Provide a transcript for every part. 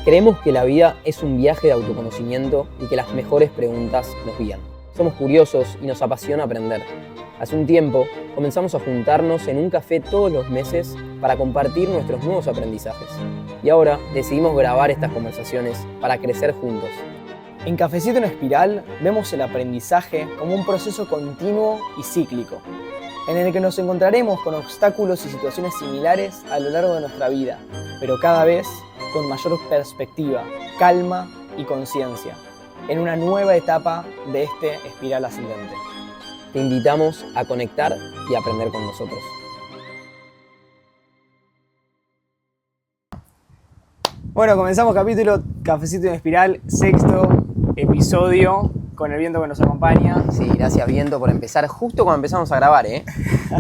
Creemos que la vida es un viaje de autoconocimiento y que las mejores preguntas nos guían. Somos curiosos y nos apasiona aprender. Hace un tiempo comenzamos a juntarnos en un café todos los meses para compartir nuestros nuevos aprendizajes. Y ahora decidimos grabar estas conversaciones para crecer juntos. En Cafecito en Espiral vemos el aprendizaje como un proceso continuo y cíclico, en el que nos encontraremos con obstáculos y situaciones similares a lo largo de nuestra vida, pero cada vez con mayor perspectiva, calma y conciencia, en una nueva etapa de este espiral ascendente. Te invitamos a conectar y aprender con nosotros. Bueno, comenzamos capítulo Cafecito en Espiral, sexto episodio, con el viento que nos acompaña. Sí, gracias viento por empezar justo cuando empezamos a grabar, ¿eh?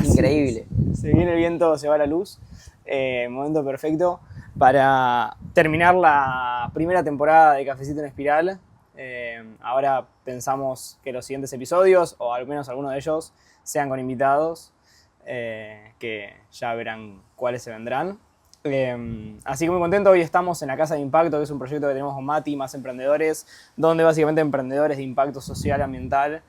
Increíble. Se viene el viento, se va la luz, momento perfecto para terminar la primera temporada de Cafecito en Espiral. Ahora pensamos que los siguientes episodios, o al menos algunos de ellos, sean con invitados, que ya verán cuáles se vendrán. Así que muy contento, hoy estamos en la Casa de Impacto, que es un proyecto que tenemos con Mati, Más Emprendedores, donde básicamente emprendedores de impacto social y ambiental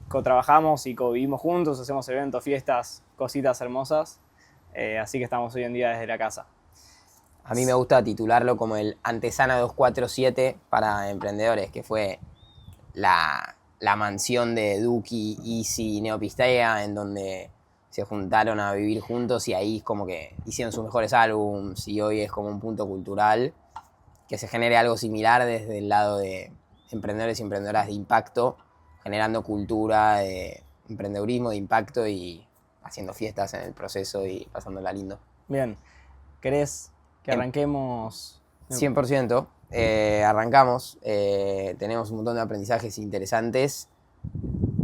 co-trabajamos y co-vivimos juntos, hacemos eventos, fiestas, cositas hermosas, así que estamos hoy en día desde la casa. A mí me gusta titularlo como el Antesana 247 para emprendedores, que fue la mansión de Duki, Easy y Neopistea, en donde se juntaron a vivir juntos y ahí como que hicieron sus mejores álbums y hoy es como un punto cultural que se genere algo similar desde el lado de emprendedores y emprendedoras de impacto, generando cultura de emprendedurismo de impacto y haciendo fiestas en el proceso y pasándola lindo. Bien, ¿querés que arranquemos? 100%, arrancamos, tenemos un montón de aprendizajes interesantes.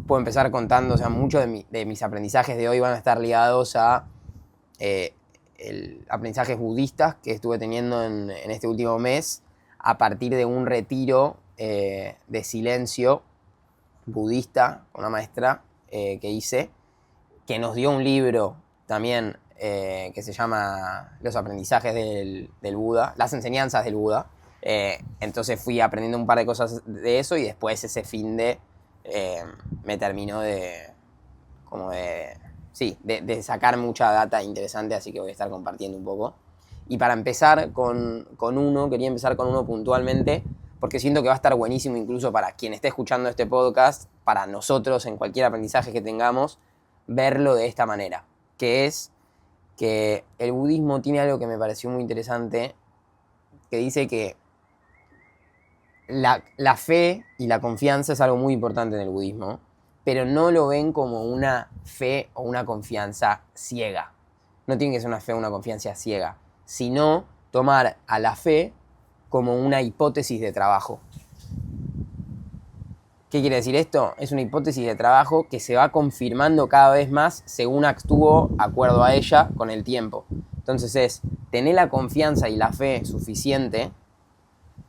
Puedo empezar contando, o sea, muchos de mis aprendizajes de hoy van a estar ligados a aprendizajes budistas que estuve teniendo en este último mes a partir de un retiro de silencio budista con una maestra que hice, que nos dio un libro también que se llama Los aprendizajes del Buda, las enseñanzas del Buda. Entonces fui aprendiendo un par de cosas de eso y después ese finde me terminó de sacar mucha data interesante, así que voy a estar compartiendo un poco. Y para empezar quería empezar con uno puntualmente, porque siento que va a estar buenísimo incluso para quien esté escuchando este podcast, para nosotros en cualquier aprendizaje que tengamos, verlo de esta manera, que es que el budismo tiene algo que me pareció muy interesante, que dice que la fe y la confianza es algo muy importante en el budismo, pero no lo ven como una fe o una confianza ciega. No tiene que ser una fe o una confianza ciega, sino tomar a la fe como una hipótesis de trabajo. ¿Qué quiere decir esto? Es una hipótesis de trabajo que se va confirmando cada vez más según actúo acuerdo a ella con el tiempo. Entonces es tener la confianza y la fe suficiente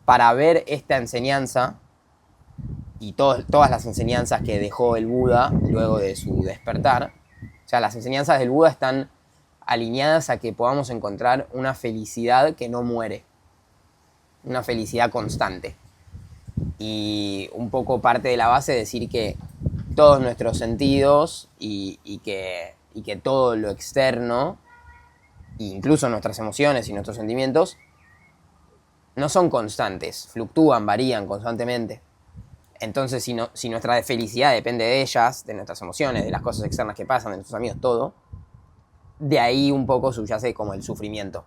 para ver esta enseñanza y todas las enseñanzas que dejó el Buda luego de su despertar. O sea, las enseñanzas del Buda están alineadas a que podamos encontrar una felicidad que no muere, una felicidad constante. Y un poco parte de la base es decir que todos nuestros sentidos y que todo lo externo, incluso nuestras emociones y nuestros sentimientos, no son constantes, fluctúan, varían constantemente. Entonces, si nuestra felicidad depende de ellas, de nuestras emociones, de las cosas externas que pasan, de nuestros amigos, todo, de ahí un poco subyace como el sufrimiento.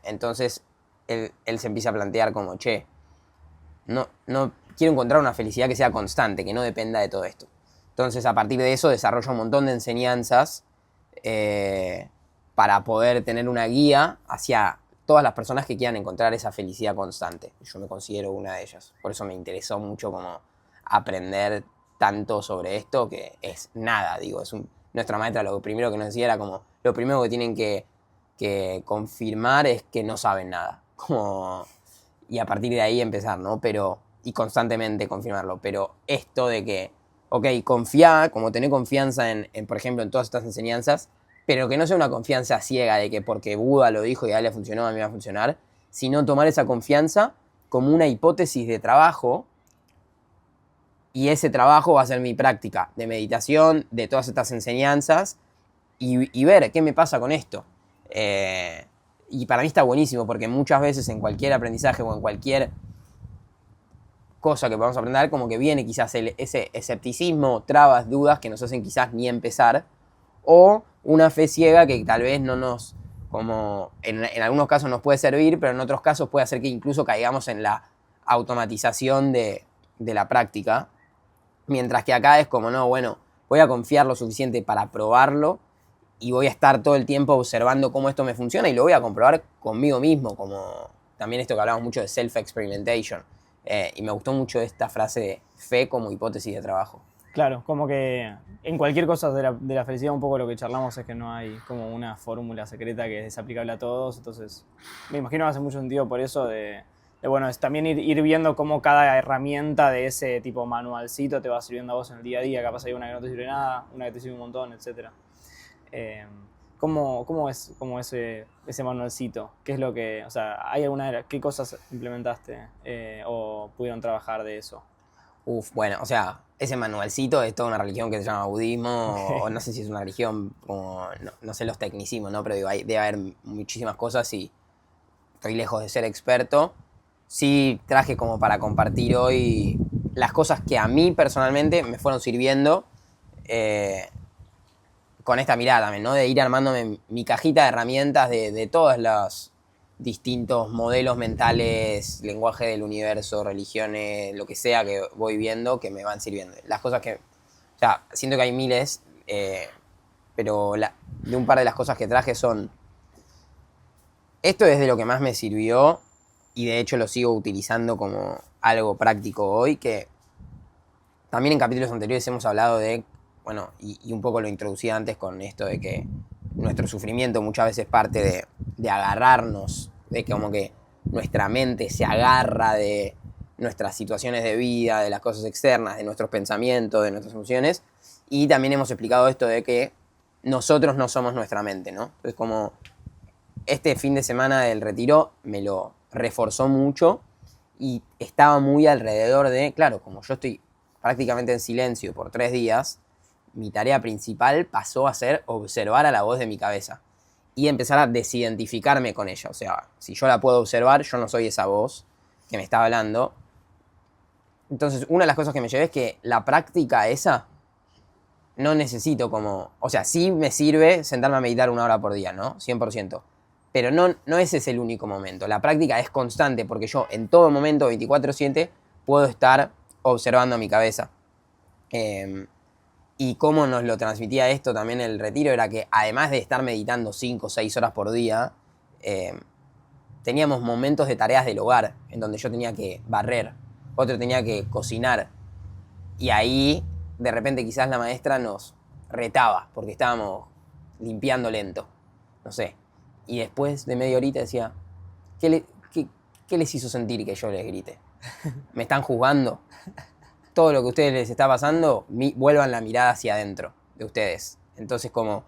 Entonces, él se empieza a plantear como, no quiero encontrar una felicidad que sea constante, que no dependa de todo esto. Entonces, a partir de eso, desarrolla un montón de enseñanzas para poder tener una guía hacia todas las personas que quieran encontrar esa felicidad constante. Yo me considero una de ellas. Por eso me interesó mucho como aprender tanto sobre esto, que es nada, digo. Nuestra maestra lo primero que nos decía era como, lo primero que tienen que confirmar es que no saben nada. Y a partir de ahí empezar, ¿no? Y constantemente confirmarlo. Pero esto de que, confía, como tener confianza en, por ejemplo, en todas estas enseñanzas, pero que no sea una confianza ciega de que porque Buda lo dijo y a él le funcionó, a mí me va a funcionar, sino tomar esa confianza como una hipótesis de trabajo, y ese trabajo va a ser mi práctica de meditación, de todas estas enseñanzas, y ver qué me pasa con esto. Y para mí está buenísimo, porque muchas veces en cualquier aprendizaje o en cualquier cosa que podamos aprender, como que viene quizás ese escepticismo, trabas, dudas que nos hacen quizás ni empezar, o una fe ciega que tal vez no nos, como en algunos casos nos puede servir, pero en otros casos puede hacer que incluso caigamos en la automatización de la práctica, mientras que acá es como, no, bueno, voy a confiar lo suficiente para probarlo y voy a estar todo el tiempo observando cómo esto me funciona y lo voy a comprobar conmigo mismo, como también esto que hablamos mucho de self-experimentation. Y me gustó mucho esta frase de fe como hipótesis de trabajo. Claro, como que en cualquier cosa de la felicidad un poco lo que charlamos es que no hay como una fórmula secreta que es aplicable a todos, entonces me imagino que hace mucho sentido por eso bueno, es también ir viendo cómo cada herramienta de ese tipo manualcito te va sirviendo a vos en el día a día, capaz hay una que no te sirve nada, una que te sirve un montón, etc. ¿Cómo es ese manualcito? ¿Qué es lo que, o sea, qué cosas implementaste o pudieron trabajar de eso? Bueno, o sea, ese manualcito es toda una religión que se llama budismo, o no sé si es una religión, como, no sé los tecnicismos, ¿no? Pero digo, debe haber muchísimas cosas y estoy lejos de ser experto. Sí traje como para compartir hoy las cosas que a mí personalmente me fueron sirviendo, con esta mirada también, ¿no? De ir armándome mi cajita de herramientas de todos los distintos modelos mentales, lenguaje del universo, religiones, lo que sea que voy viendo que me van sirviendo. Las cosas que, o sea, siento que hay miles, pero de un par de las cosas que traje son, esto es de lo que más me sirvió y de hecho lo sigo utilizando como algo práctico hoy, que también en capítulos anteriores hemos hablado de, bueno, y un poco lo introducí antes con esto de que nuestro sufrimiento muchas veces parte de agarrarnos, de que como que nuestra mente se agarra de nuestras situaciones de vida, de las cosas externas, de nuestros pensamientos, de nuestras emociones, y también hemos explicado esto de que nosotros no somos nuestra mente, ¿no? Entonces como este fin de semana del retiro me lo reforzó mucho y estaba muy alrededor de, claro, como yo estoy prácticamente en silencio por 3 días, mi tarea principal pasó a ser observar a la voz de mi cabeza y empezar a desidentificarme con ella. O sea, si yo la puedo observar, yo no soy esa voz que me está hablando. Entonces, una de las cosas que me llevé es que la práctica esa no necesito como... O sea, sí me sirve sentarme a meditar 1 hora por día, ¿no? 100%. Pero no ese es el único momento. La práctica es constante porque yo en todo momento, 24/7, puedo estar observando a mi cabeza. Y cómo nos lo transmitía esto también el retiro era que además de estar meditando 5 o 6 horas por día, teníamos momentos de tareas del hogar en donde yo tenía que barrer, otro tenía que cocinar. Y ahí de repente quizás la maestra nos retaba porque estábamos limpiando lento, no sé. Y después de media horita decía, ¿qué les hizo sentir que yo les grite? ¿Me están juzgando? Todo lo que a ustedes les está pasando, vuelvan la mirada hacia adentro de ustedes. Entonces como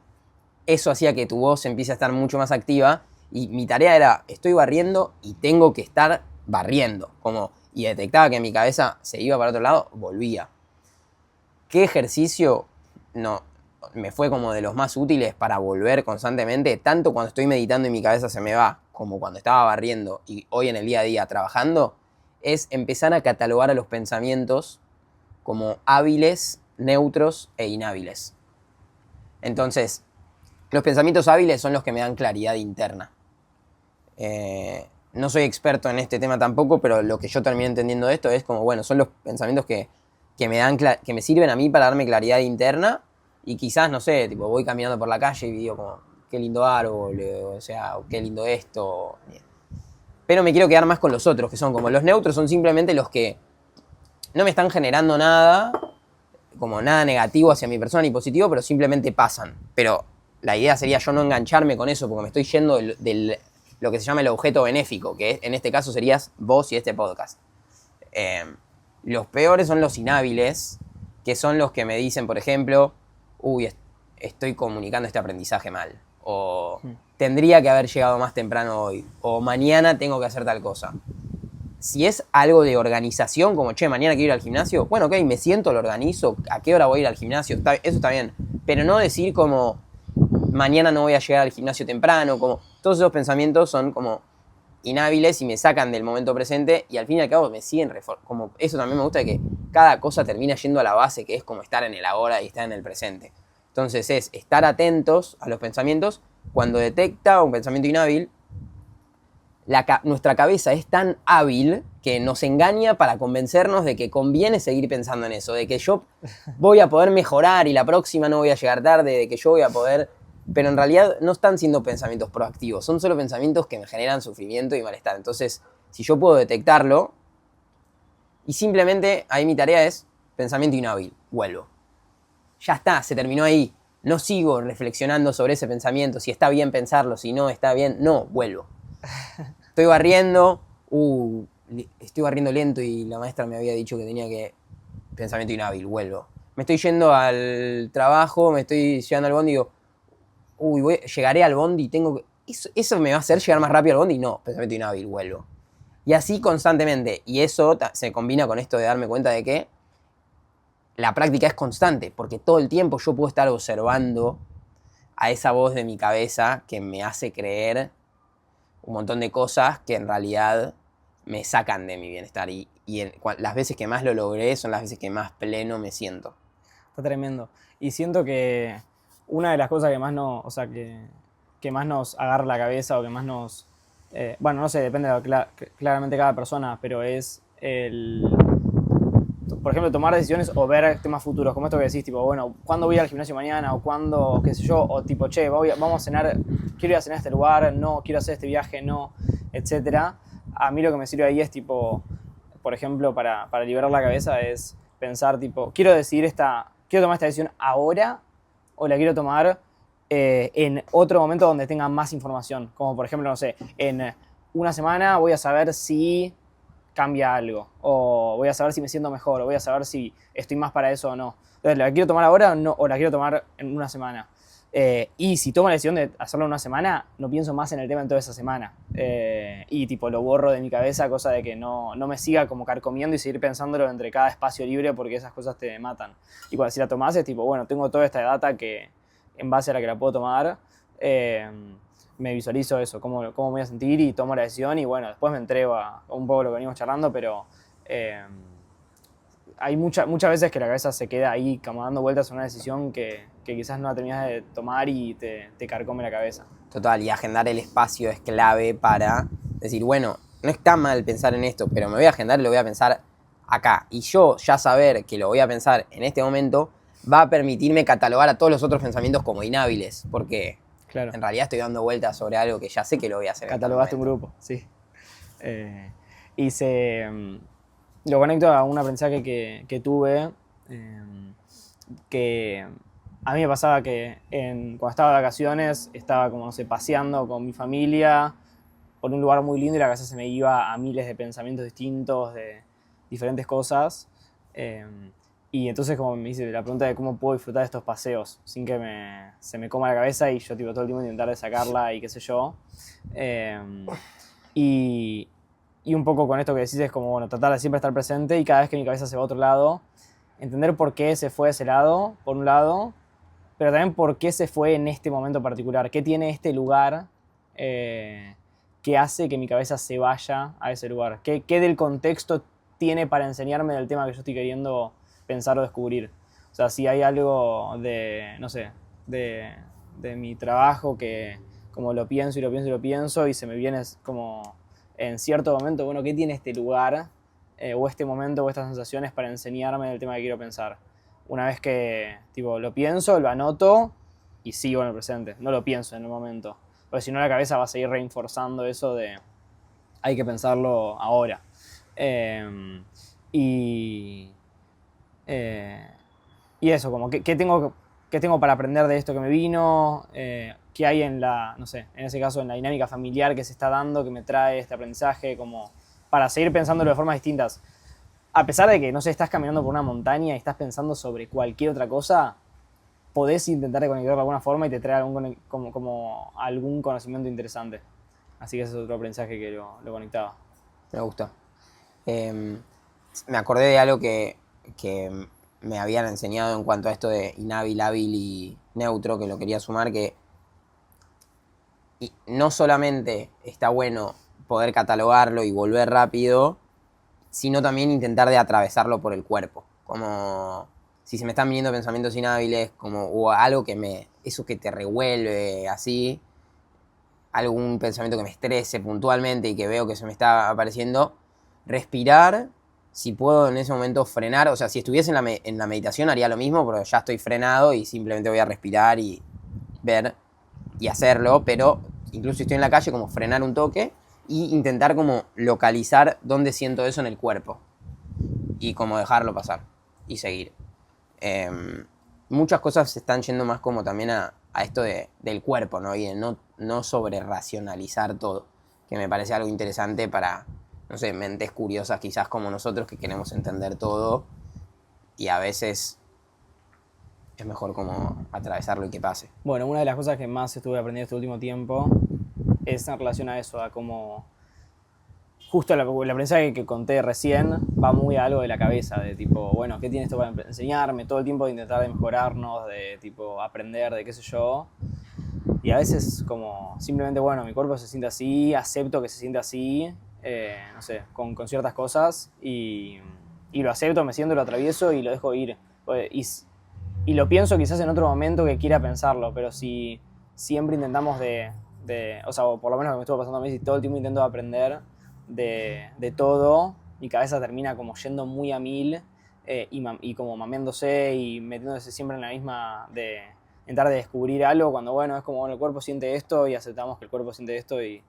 eso hacía que tu voz empiece a estar mucho más activa y mi tarea era, estoy barriendo y tengo que estar barriendo. Y detectaba que mi cabeza se iba para otro lado, volvía. ¿Qué ejercicio me fue como de los más útiles para volver constantemente? Tanto cuando estoy meditando y mi cabeza se me va, como cuando estaba barriendo y hoy en el día a día trabajando, es empezar a catalogar a los pensamientos como hábiles, neutros e inhábiles. Entonces, los pensamientos hábiles son los que me dan claridad interna. No soy experto en este tema tampoco, pero lo que yo terminé entendiendo de esto es como, bueno, son los pensamientos que me sirven a mí para darme claridad interna y quizás, no sé, tipo voy caminando por la calle y digo como, qué lindo árbol, o sea, qué lindo esto. Pero me quiero quedar más con los otros, que son como los neutros, son simplemente los que no me están generando nada, como nada negativo hacia mi persona ni positivo, pero simplemente pasan. Pero la idea sería yo no engancharme con eso, porque me estoy yendo del lo que se llama el objeto benéfico, que en este caso serías vos y este podcast. Los peores son los inhábiles, que son los que me dicen, por ejemplo, uy, estoy comunicando este aprendizaje mal, o tendría que haber llegado más temprano hoy, o mañana tengo que hacer tal cosa. Si es algo de organización, como, che, mañana quiero ir al gimnasio, bueno, ok, me siento, lo organizo, ¿a qué hora voy a ir al gimnasio? Eso está bien. Pero no decir como, mañana no voy a llegar al gimnasio temprano, como, todos esos pensamientos son como inhábiles y me sacan del momento presente y al fin y al cabo me siguen como eso también me gusta, de que cada cosa termina yendo a la base, que es como estar en el ahora y estar en el presente. Entonces es estar atentos a los pensamientos. Cuando detecta un pensamiento inhábil, nuestra cabeza es tan hábil que nos engaña para convencernos de que conviene seguir pensando en eso, de que yo voy a poder mejorar y la próxima no voy a llegar tarde, de que yo voy a poder... Pero en realidad no están siendo pensamientos proactivos, son solo pensamientos que me generan sufrimiento y malestar. Entonces, si yo puedo detectarlo, y simplemente ahí mi tarea es pensamiento inhábil, vuelvo. Ya está, se terminó ahí. No sigo reflexionando sobre ese pensamiento, si está bien pensarlo, si no está bien, no, vuelvo. Estoy barriendo, estoy barriendo lento y la maestra me había dicho que tenía que... Pensamiento inhábil, vuelvo. Me estoy yendo al trabajo, me estoy llegando al bondi y digo, llegaré al bondi y tengo que... ¿Eso me va a hacer llegar más rápido al bondi? No, pensamiento inhábil, vuelvo. Y así constantemente. Y eso se combina con esto de darme cuenta de que la práctica es constante, porque todo el tiempo yo puedo estar observando a esa voz de mi cabeza que me hace creer un montón de cosas que en realidad me sacan de mi bienestar. Y las veces que más lo logré son las veces que más pleno me siento. Está tremendo. Y siento que una de las cosas que más nos, o sea, que más nos agarra la cabeza o que más nos... bueno, no sé, depende de claramente cada persona, pero es por ejemplo, tomar decisiones o ver temas futuros, como esto que decís, tipo, bueno, ¿cuándo voy al gimnasio mañana? O ¿cuándo, qué sé yo? O tipo, che, vamos a cenar, quiero ir a cenar a este lugar, no, quiero hacer este viaje, no, etcétera. A mí lo que me sirve ahí es, tipo, por ejemplo, para liberar la cabeza es pensar, tipo, quiero tomar esta decisión ahora o la quiero tomar en otro momento donde tenga más información. Como, por ejemplo, no sé, en una semana voy a saber si cambia algo, o voy a saber si me siento mejor, o voy a saber si estoy más para eso o no. Entonces, ¿la quiero tomar ahora o la quiero tomar en una semana? Y si tomo la decisión de hacerlo en una semana, no pienso más en el tema en toda esa semana. Y tipo lo borro de mi cabeza, cosa de que no me siga como carcomiendo y seguir pensándolo entre cada espacio libre, porque esas cosas te matan. Y cuando si la tomás es tipo, bueno, tengo toda esta data que en base a la que la puedo tomar, me visualizo eso, cómo me voy a sentir y tomo la decisión y bueno, después me entrego a un poco lo que venimos charlando, pero hay muchas veces que la cabeza se queda ahí como dando vueltas a una decisión que quizás no la terminas de tomar y te carcome la cabeza. Total, y agendar el espacio es clave para decir, bueno, no está mal pensar en esto, pero me voy a agendar y lo voy a pensar acá. Y yo ya saber que lo voy a pensar en este momento va a permitirme catalogar a todos los otros pensamientos como inhábiles, porque claro, en realidad estoy dando vueltas sobre algo que ya sé que lo voy a hacer. Catalogaste un grupo, sí. Y lo conecto a un aprendizaje que tuve, que a mí me pasaba que cuando estaba de vacaciones estaba como, no sé, paseando con mi familia por un lugar muy lindo y la cabeza se me iba a miles de pensamientos distintos, de diferentes cosas. Y entonces como me hice la pregunta de cómo puedo disfrutar de estos paseos sin que se me coma la cabeza y yo tipo todo el tiempo intentar de sacarla y qué sé yo. Y un poco con esto que decís es como, bueno, tratar de siempre estar presente y cada vez que mi cabeza se va a otro lado, entender por qué se fue a ese lado, por un lado, pero también por qué se fue en este momento particular. ¿Qué tiene este lugar que hace que mi cabeza se vaya a ese lugar? ¿Qué del contexto tiene para enseñarme del tema que yo estoy queriendo pensar o descubrir? O sea, si hay algo de, no sé, de mi trabajo que como lo pienso y lo pienso y lo pienso y se me viene como en cierto momento, bueno, ¿qué tiene este lugar o este momento o estas sensaciones para enseñarme del tema que quiero pensar? Una vez que tipo, lo pienso, lo anoto y sigo en el presente, no lo pienso en el momento. Porque si no la cabeza va a seguir reforzando eso de hay que pensarlo ahora. Y eso, como ¿qué tengo para aprender de esto que me vino? ¿Qué hay en no sé, en ese caso en la dinámica familiar que se está dando, que me trae este aprendizaje, como para seguir pensándolo de formas distintas? A pesar de que, no sé, estás caminando por una montaña y estás pensando sobre cualquier otra cosa, podés intentar de conectar de alguna forma y te trae como algún conocimiento interesante. Así que ese es otro aprendizaje que lo conectaba. Me gusta. Me acordé de algo que me habían enseñado en cuanto a esto de inhábil, hábil y neutro, que lo quería sumar, que no solamente está bueno poder catalogarlo y volver rápido, sino también intentar de atravesarlo por el cuerpo. Como si se me están viniendo pensamientos inhábiles, o algo eso que te revuelve así, algún pensamiento que me estrese puntualmente y que veo que se me está apareciendo, respirar, si puedo en ese momento frenar, o sea, si estuviese en la meditación haría lo mismo, pero ya estoy frenado y simplemente voy a respirar y ver y hacerlo, pero incluso si estoy en la calle, como frenar un toque y intentar como localizar dónde siento eso en el cuerpo y como dejarlo pasar y seguir. Muchas cosas se están yendo más como también a esto del cuerpo, ¿no? Y de no sobre racionalizar todo, que me parece algo interesante para, no sé, mentes curiosas quizás como nosotros que queremos entender todo y a veces es mejor como atravesarlo y que pase. Bueno, una de las cosas que más estuve aprendiendo este último tiempo es en relación a eso, a cómo justo el aprendizaje que conté recién va muy a algo de la cabeza, de tipo, bueno, ¿qué tiene esto para enseñarme? Todo el tiempo de intentar de mejorarnos, de tipo aprender, de qué sé yo. Y a veces como simplemente, bueno, mi cuerpo se siente así, acepto que se siente así, no sé, con ciertas cosas y lo acepto, me siento, lo atravieso y lo dejo ir. Y lo pienso quizás en otro momento que quiera pensarlo, pero si siempre intentamos o sea, por lo menos lo que me estuvo pasando a mí, si todo el tiempo intento aprender de todo, mi cabeza termina como yendo muy a mil y como mameándose y metiéndose siempre en la misma de intentar de descubrir algo cuando, bueno, es como, bueno, el cuerpo siente esto y aceptamos que el cuerpo siente esto y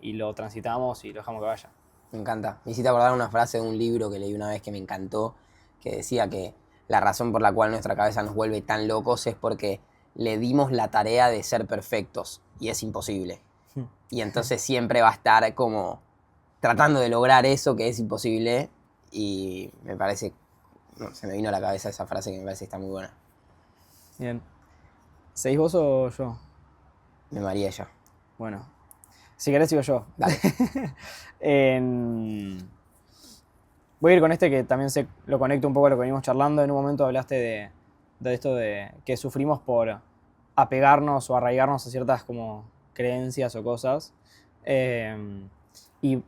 lo transitamos y lo dejamos que vaya. Me encanta. Me hiciste acordar una frase de un libro que leí una vez que me encantó, que decía que la razón por la cual nuestra cabeza nos vuelve tan locos es porque le dimos la tarea de ser perfectos y es imposible. Y entonces siempre va a estar como tratando de lograr eso que es imposible y me parece, no, se me vino a la cabeza esa frase que me parece que está muy buena. Bien. ¿Seguís vos o yo? Me maría ella. Bueno, si querés sigo yo. Dale. Voy a ir con este que también lo conecto un poco a lo que venimos charlando. En un momento hablaste de esto de que sufrimos por apegarnos o arraigarnos a ciertas como creencias o cosas. Y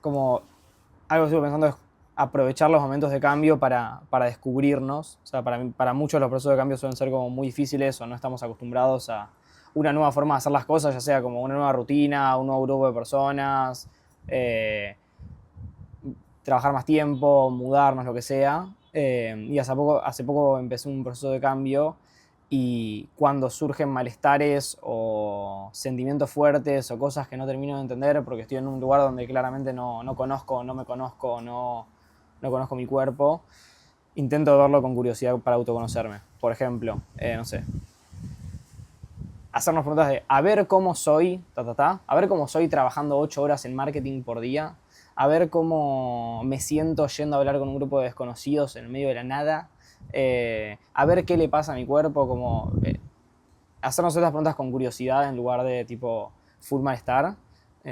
como algo que estuve pensando es aprovechar los momentos de cambio para descubrirnos. O sea, para muchos los procesos de cambio suelen ser como muy difíciles o no estamos acostumbrados a una nueva forma de hacer las cosas, ya sea como una nueva rutina, un nuevo grupo de personas, trabajar más tiempo, mudarnos, lo que sea. Y hace poco empecé un proceso de cambio y cuando surgen malestares o sentimientos fuertes o cosas que no termino de entender porque estoy en un lugar donde claramente no conozco, no me conozco, no conozco mi cuerpo, intento verlo con curiosidad para autoconocerme. Por ejemplo, no sé, hacernos preguntas de a ver cómo soy, a ver cómo soy trabajando 8 horas en marketing por día, a ver cómo me siento yendo a hablar con un grupo de desconocidos en medio de la nada, a ver qué le pasa a mi cuerpo, como hacernos estas preguntas con curiosidad en lugar de tipo full malestar,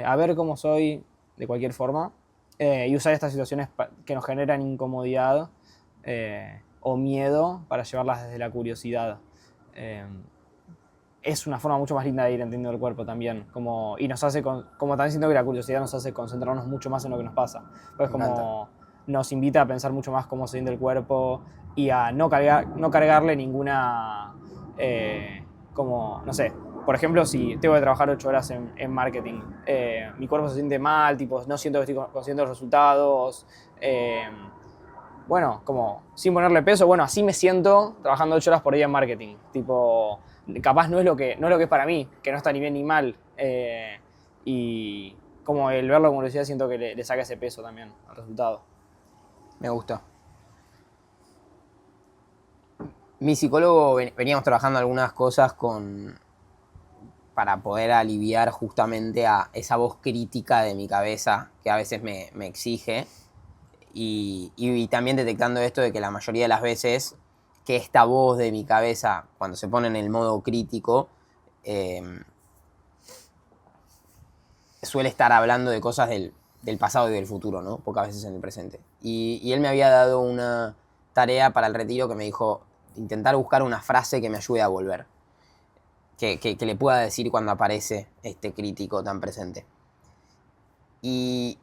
a ver cómo soy de cualquier forma y usar estas situaciones que nos generan incomodidad o miedo para llevarlas desde la curiosidad. Es una forma mucho más linda de ir entendiendo el cuerpo también. Y nos hace, como también siento que la curiosidad nos hace concentrarnos mucho más en lo que nos pasa. Pues como nos invita a pensar mucho más cómo se siente el cuerpo y a no cargarle ninguna, como, no sé, por ejemplo, si tengo que trabajar 8 horas en marketing, mi cuerpo se siente mal, tipo, no siento que estoy consiguiendo los resultados, bueno, como sin ponerle peso, bueno, así me siento trabajando 8 horas por día en marketing. Tipo, capaz no es lo que es para mí, que no está ni bien ni mal. Y como el verlo con curiosidad siento que le saca ese peso también al resultado. Me gusta. Mi psicólogo veníamos trabajando algunas cosas para poder aliviar justamente a esa voz crítica de mi cabeza que a veces me exige y también detectando esto de que la mayoría de las veces que esta voz de mi cabeza, cuando se pone en el modo crítico, suele estar hablando de cosas del pasado y del futuro, ¿no? Pocas veces en el presente. Y él me había dado una tarea para el retiro que me dijo intentar buscar una frase que me ayude a volver. Que le pueda decir cuando aparece este crítico tan presente. Y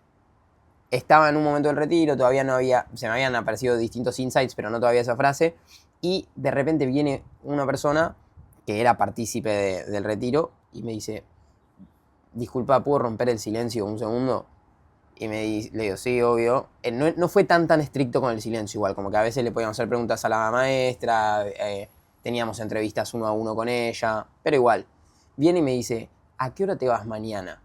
estaba en un momento del retiro, todavía no había, se me habían aparecido distintos insights, pero no todavía esa frase, y de repente viene una persona que era partícipe del retiro y me dice, disculpa, ¿puedo romper el silencio un segundo? Y le digo, sí, obvio. No fue tan estricto con el silencio igual, como que a veces le podíamos hacer preguntas a la maestra, teníamos entrevistas 1 a 1 con ella, pero igual. Viene y me dice, ¿a qué hora te vas mañana?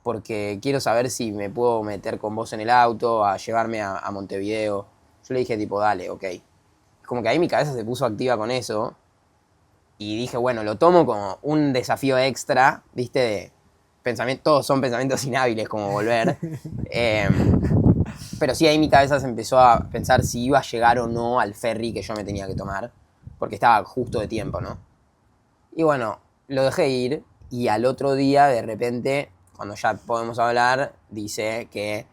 Porque quiero saber si me puedo meter con vos en el auto, a llevarme a Montevideo. Yo le dije tipo, dale, ok. Como que ahí mi cabeza se puso activa con eso. Y dije, bueno, lo tomo como un desafío extra, ¿viste? De pensamiento, todos son pensamientos inhábiles, como volver. Pero sí, ahí mi cabeza se empezó a pensar si iba a llegar o no al ferry que yo me tenía que tomar. Porque estaba justo de tiempo, ¿no? Y bueno, lo dejé ir. Y al otro día, de repente, cuando ya podemos hablar, dice que...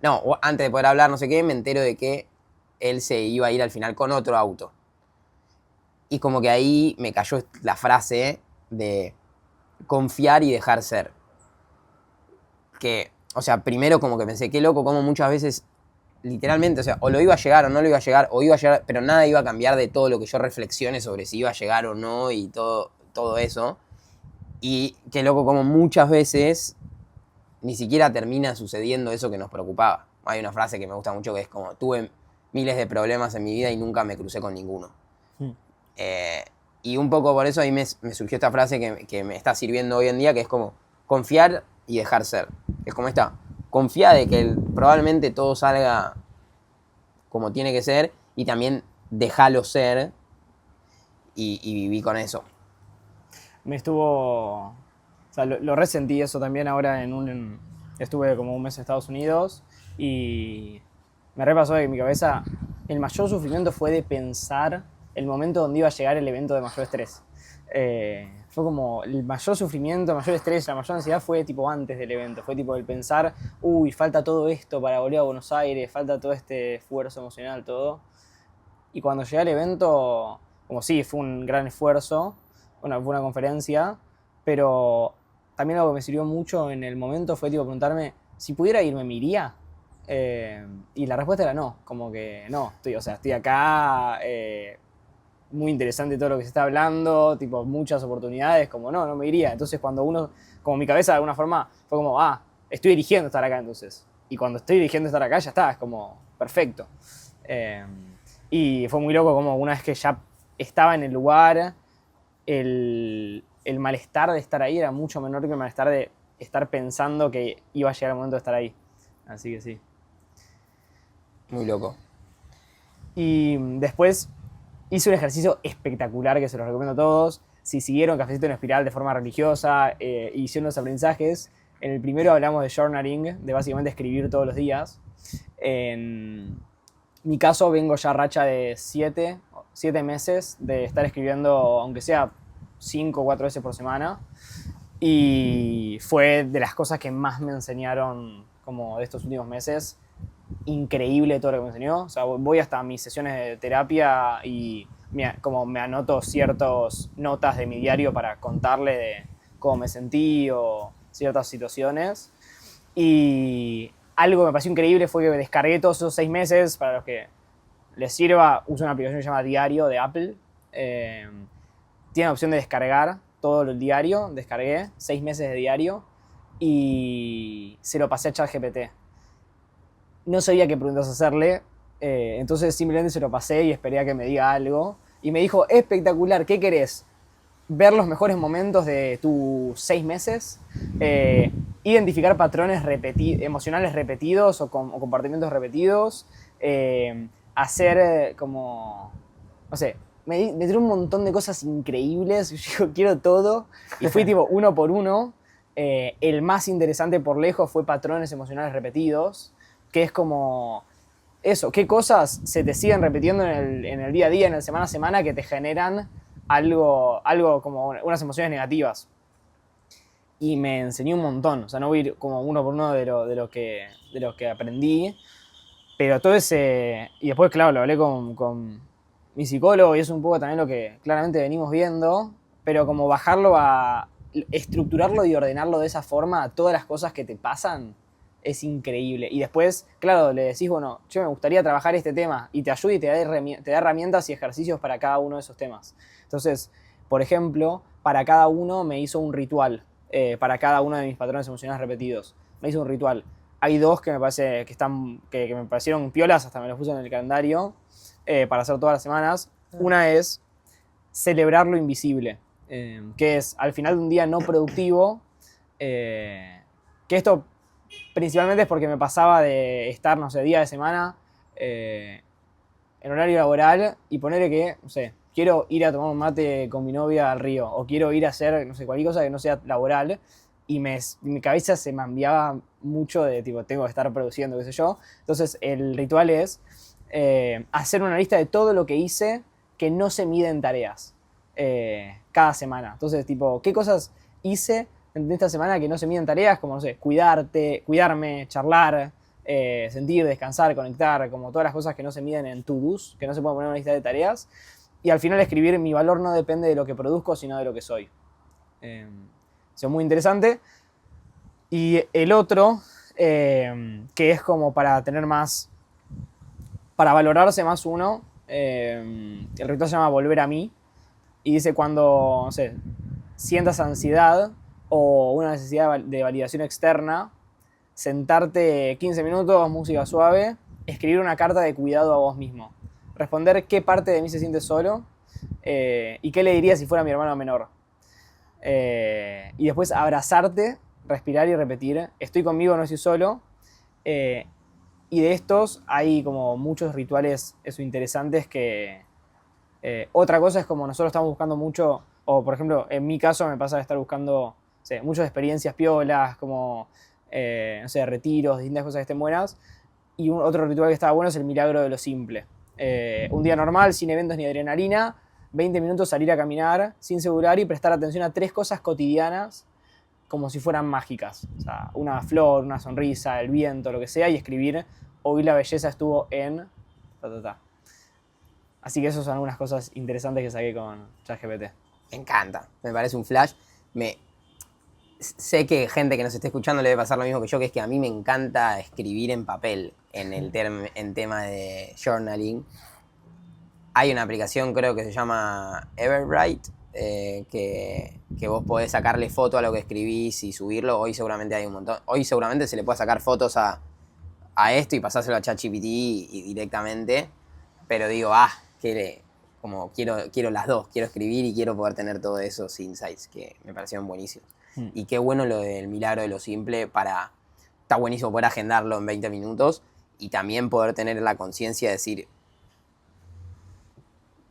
No, antes de poder hablar, no sé qué, me entero de que él se iba a ir al final con otro auto. Y como que ahí me cayó la frase de confiar y dejar ser. Que, o sea, primero como que pensé, qué loco, como muchas veces, literalmente, o sea, o lo iba a llegar o no lo iba a llegar, o iba a llegar, pero nada iba a cambiar de todo lo que yo reflexione sobre si iba a llegar o no y todo eso. Y qué loco, como muchas veces ni siquiera termina sucediendo eso que nos preocupaba. Hay una frase que me gusta mucho que es como, tuve miles de problemas en mi vida y nunca me crucé con ninguno. Y un poco por eso ahí me surgió esta frase que me está sirviendo hoy en día, que es como confiar y dejar ser. Es como esta, confía de que probablemente todo salga como tiene que ser y también déjalo ser y viví con eso. O sea, lo resentí eso también ahora estuve como un mes en Estados Unidos y me repasó que en mi cabeza el mayor sufrimiento fue de pensar el momento donde iba a llegar el evento de mayor estrés. Fue como el mayor sufrimiento, el mayor estrés, la mayor ansiedad fue tipo antes del evento. Fue tipo el pensar, uy, falta todo esto para volver a Buenos Aires, falta todo este esfuerzo emocional, todo. Y cuando llegué al evento, como sí, fue un gran esfuerzo, fue una conferencia, pero también algo que me sirvió mucho en el momento fue tipo preguntarme, si pudiera irme, ¿me iría? Y la respuesta era no, como que no, estoy acá, muy interesante todo lo que se está hablando, tipo muchas oportunidades, como no me iría. Entonces cuando como mi cabeza de alguna forma fue como, estoy eligiendo estar acá entonces. Y cuando estoy eligiendo estar acá ya está, es como perfecto. Y fue muy loco como una vez que ya estaba en el lugar, el malestar de estar ahí era mucho menor que el malestar de estar pensando que iba a llegar el momento de estar ahí. Así que sí. Muy loco. Y después hice un ejercicio espectacular que se los recomiendo a todos. Si siguieron Cafecito en Espiral de forma religiosa e hicieron los aprendizajes, en el primero hablamos de journaling, de básicamente escribir todos los días. En mi caso vengo ya racha de 7 meses de estar escribiendo, aunque sea 5 o 4 veces por semana. Y fue de las cosas que más me enseñaron como de estos últimos meses. Increíble todo lo que me enseñó. O sea, voy hasta mis sesiones de terapia y como me anoto ciertas notas de mi diario para contarle de cómo me sentí o ciertas situaciones. Y algo que me pareció increíble fue que descargué todos esos 6 meses. Para los que les sirva, uso una aplicación que se llama Diario de Apple. Tiene la opción de descargar todo el diario. Descargué 6 meses de diario y se lo pasé a ChatGPT. No sabía qué preguntas hacerle, entonces simplemente se lo pasé y esperé a que me diga algo. Y me dijo, espectacular, ¿qué querés? ¿Ver los mejores momentos de tus 6 meses? Identificar patrones emocionales repetidos o comportamientos repetidos. Hacer como, no sé, me dio un montón de cosas increíbles. Yo digo, quiero todo. Y fui tipo uno por uno. El más interesante por lejos fue patrones emocionales repetidos, que es como eso, qué cosas se te siguen repitiendo en el día a día, en el semana a semana, que te generan algo como unas emociones negativas. Y me enseñó un montón, o sea, no voy a ir como uno por uno de lo que aprendí, pero todo ese... Y después, claro, lo hablé con mi psicólogo y es un poco también lo que claramente venimos viendo, pero como bajarlo a... estructurarlo y ordenarlo de esa forma a todas las cosas que te pasan es increíble. Y después, claro, le decís, bueno, yo me gustaría trabajar este tema y te ayuda y te da herramientas y ejercicios para cada uno de esos temas. Entonces, por ejemplo, para cada uno me hizo un ritual, para cada uno de mis patrones emocionales repetidos. Me hizo un ritual. Hay dos que me parece que me parecieron piolas, hasta me los puse en el calendario, para hacer todas las semanas. Una es celebrar lo invisible, que es al final de un día no productivo, que esto principalmente es porque me pasaba de estar, no sé, día de semana en horario laboral y ponerle que, no sé, quiero ir a tomar un mate con mi novia al río o quiero ir a hacer, no sé, cualquier cosa que no sea laboral y mi cabeza se me enviaba mucho de tipo, tengo que estar produciendo, qué sé yo. Entonces el ritual es hacer una lista de todo lo que hice que no se mide en tareas cada semana. Entonces, tipo, ¿qué cosas hice en esta semana que no se miden tareas? Como, no sé, cuidarme, charlar, sentir, descansar, conectar, como todas las cosas que no se miden en to-dos, que no se pueden poner en una lista de tareas. Y al final escribir, mi valor no depende de lo que produzco, sino de lo que soy. Eso es muy interesante. Y el otro, que es como para tener más, para valorarse más uno, el ritual se llama Volver a mí. Y dice cuando, no sé, sientas ansiedad o una necesidad de validación externa, sentarte 15 minutos, música suave, escribir una carta de cuidado a vos mismo. Responder qué parte de mí se siente solo y qué le diría si fuera mi hermano menor. Y después abrazarte, respirar y repetir, estoy conmigo, no estoy solo. Y de estos hay como muchos rituales interesantes que... otra cosa es como nosotros estamos buscando mucho, o por ejemplo, en mi caso me pasa de estar buscando, no sé, muchas experiencias piolas, como, no sé, retiros, distintas cosas que estén buenas. Y otro ritual que estaba bueno es el milagro de lo simple. Un día normal, sin eventos ni adrenalina, 20 minutos salir a caminar sin celular y prestar atención a 3 cosas cotidianas como si fueran mágicas. O sea, una flor, una sonrisa, el viento, lo que sea, y escribir, hoy la belleza estuvo en... Ta, ta, ta. Así que esas son algunas cosas interesantes que saqué con ChatGPT. Me encanta, me parece un flash. Sé que gente que nos esté escuchando le debe pasar lo mismo que yo, que es que a mí me encanta escribir en papel en tema de journaling. Hay una aplicación, creo que se llama Everwrite, que vos podés sacarle foto a lo que escribís y subirlo. Hoy seguramente hay un montón. Hoy seguramente se le puede sacar fotos a esto y pasárselo a ChatGPT y directamente. Pero digo, como quiero las dos, quiero escribir y quiero poder tener todos esos insights que me parecieron buenísimos. Y qué bueno lo del milagro de lo simple está buenísimo poder agendarlo en 20 minutos y también poder tener la conciencia de decir,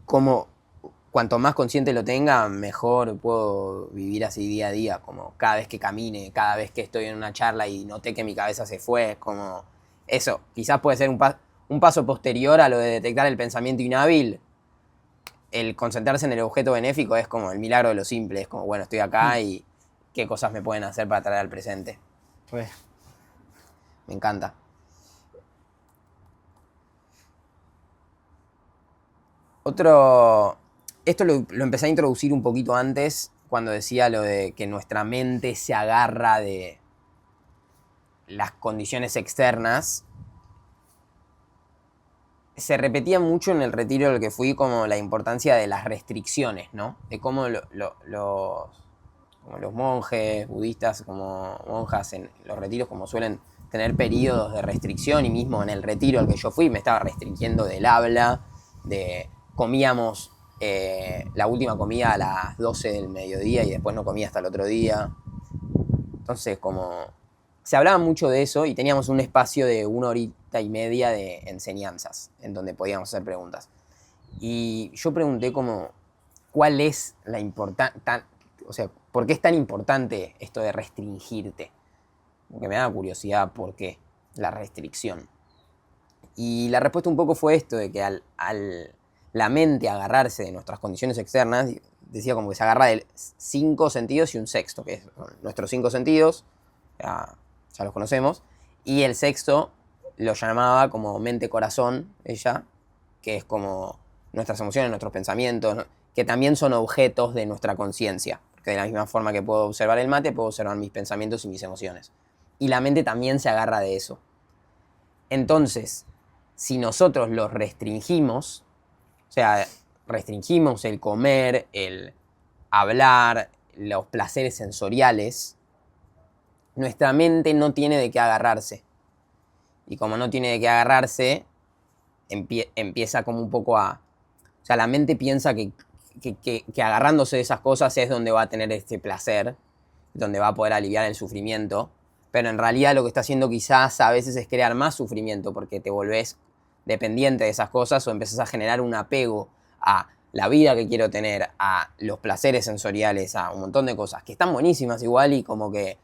cuanto más consciente lo tenga, mejor puedo vivir así día a día, como cada vez que camine, cada vez que estoy en una charla y noté que mi cabeza se fue, como eso, quizás puede ser un paso posterior a lo de detectar el pensamiento inhábil. El concentrarse en el objeto benéfico es como el milagro de lo simple, es como, bueno, estoy acá y qué cosas me pueden hacer para traer al presente. Pues. Me encanta. Esto lo empecé a introducir un poquito antes, cuando decía lo de que nuestra mente se agarra de las condiciones externas. Se repetía mucho en el retiro al que fui como la importancia de las restricciones, ¿no? De cómo como los monjes budistas, como monjas en los retiros, como suelen tener periodos de restricción, y mismo en el retiro al que yo fui me estaba restringiendo del habla, comíamos la última comida a las 12 del mediodía y después no comía hasta el otro día. Entonces, como se hablaba mucho de eso y teníamos un espacio de 1 horita y media de enseñanzas en donde podíamos hacer preguntas. Y yo pregunté como, ¿cuál es la importancia? O sea, ¿por qué es tan importante esto de restringirte? Porque me da curiosidad por qué la restricción. Y la respuesta un poco fue esto, de que la mente agarrarse de nuestras condiciones externas, decía como que se agarra de 5 sentidos y un sexto, que es nuestros 5 sentidos, ya los conocemos, y el sexto lo llamaba como mente-corazón, ella, que es como nuestras emociones, nuestros pensamientos, ¿no? Que también son objetos de nuestra conciencia, porque de la misma forma que puedo observar el mate, puedo observar mis pensamientos y mis emociones. Y la mente también se agarra de eso. Entonces, si nosotros los restringimos, o sea, restringimos el comer, el hablar, los placeres sensoriales, nuestra mente no tiene de qué agarrarse. Y como no tiene de qué agarrarse, empieza como un poco a... O sea, la mente piensa que agarrándose de esas cosas es donde va a tener este placer, donde va a poder aliviar el sufrimiento, pero en realidad lo que está haciendo quizás a veces es crear más sufrimiento porque te volvés dependiente de esas cosas o empezás a generar un apego a la vida que quiero tener, a los placeres sensoriales, a un montón de cosas que están buenísimas igual y como que,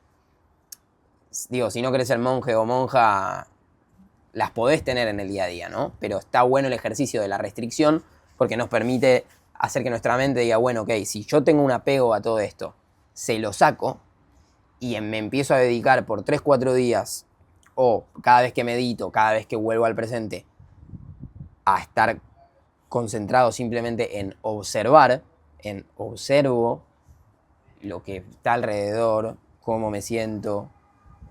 digo, si no querés ser monje o monja, las podés tener en el día a día, ¿no? Pero está bueno el ejercicio de la restricción porque nos permite hacer que nuestra mente diga, bueno, ok, si yo tengo un apego a todo esto, se lo saco y me empiezo a dedicar por 3, 4 días o cada vez que medito, cada vez que vuelvo al presente, a estar concentrado simplemente en observar, en observo lo que está alrededor, cómo me siento,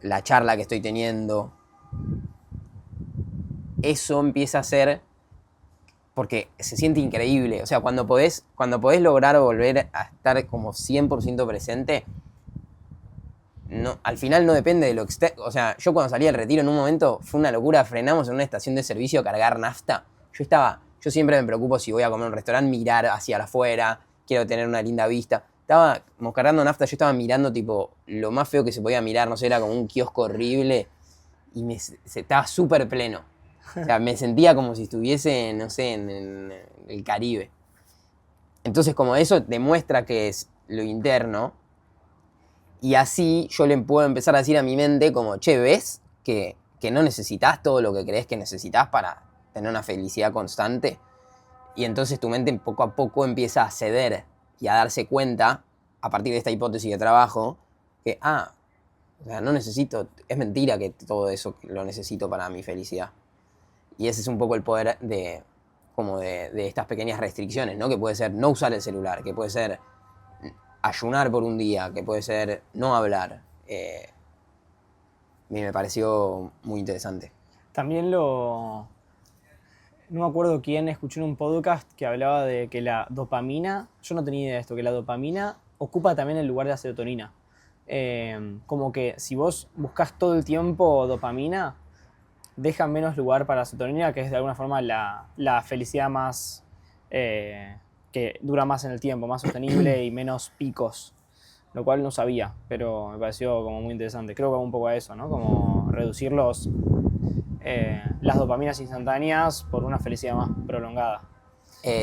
la charla que estoy teniendo. Eso empieza a ser, porque se siente increíble. O sea, cuando podés lograr volver a estar como 100% presente, no, al final no depende de lo externo. O sea, yo cuando salí del retiro en un momento fue una locura. Frenamos en una estación de servicio a cargar nafta. Yo siempre me preocupo si voy a comer en un restaurante, mirar hacia afuera, quiero tener una linda vista. Estábamos cargando nafta, yo estaba mirando tipo lo más feo que se podía mirar, no sé, era como un kiosco horrible y estaba súper pleno. O sea, me sentía como si estuviese, no sé, en el Caribe. Entonces, como eso demuestra que es lo interno, y así yo le puedo empezar a decir a mi mente como, che, ¿ves que no necesitas todo lo que crees que necesitas para tener una felicidad constante? Y entonces tu mente poco a poco empieza a ceder y a darse cuenta, a partir de esta hipótesis de trabajo, que, o sea, no necesito, es mentira que todo eso lo necesito para mi felicidad. Y ese es un poco el poder de estas pequeñas restricciones, ¿no? Que puede ser no usar el celular, que puede ser ayunar por un día, que puede ser no hablar. Me pareció muy interesante. También no me acuerdo quién, escuché en un podcast que hablaba de que la dopamina, yo no tenía idea de esto, que la dopamina ocupa también el lugar de la serotonina. Como que si vos buscas todo el tiempo dopamina, deja menos lugar para la serotonina, que es de alguna forma la felicidad más, que dura más en el tiempo, más sostenible y menos picos, lo cual no sabía, pero me pareció como muy interesante. Creo que va un poco a eso, ¿no? Como reducir las dopaminas instantáneas por una felicidad más prolongada.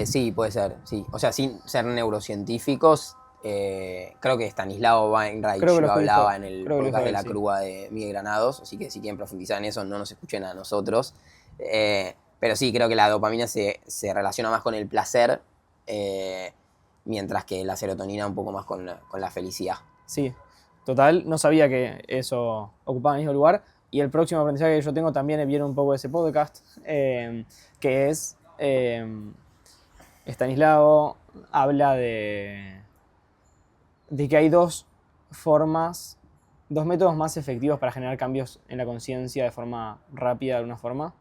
Sí, puede ser, sí. O sea, sin ser neurocientíficos, creo que Stanislao Weinreich lo hablaba en el podcast de La Crúa de Miguel Granados, así que si quieren profundizar en eso, no nos escuchen a nosotros. Pero sí, creo que la dopamina se relaciona más con el placer, mientras que la serotonina un poco más con la felicidad. Sí, total, no sabía que eso ocupaba el mismo lugar. Y el próximo aprendizaje que yo tengo también viene un poco de ese podcast, que es Stanislao habla de que hay dos métodos más efectivos para generar cambios en la conciencia de forma rápida, de alguna forma,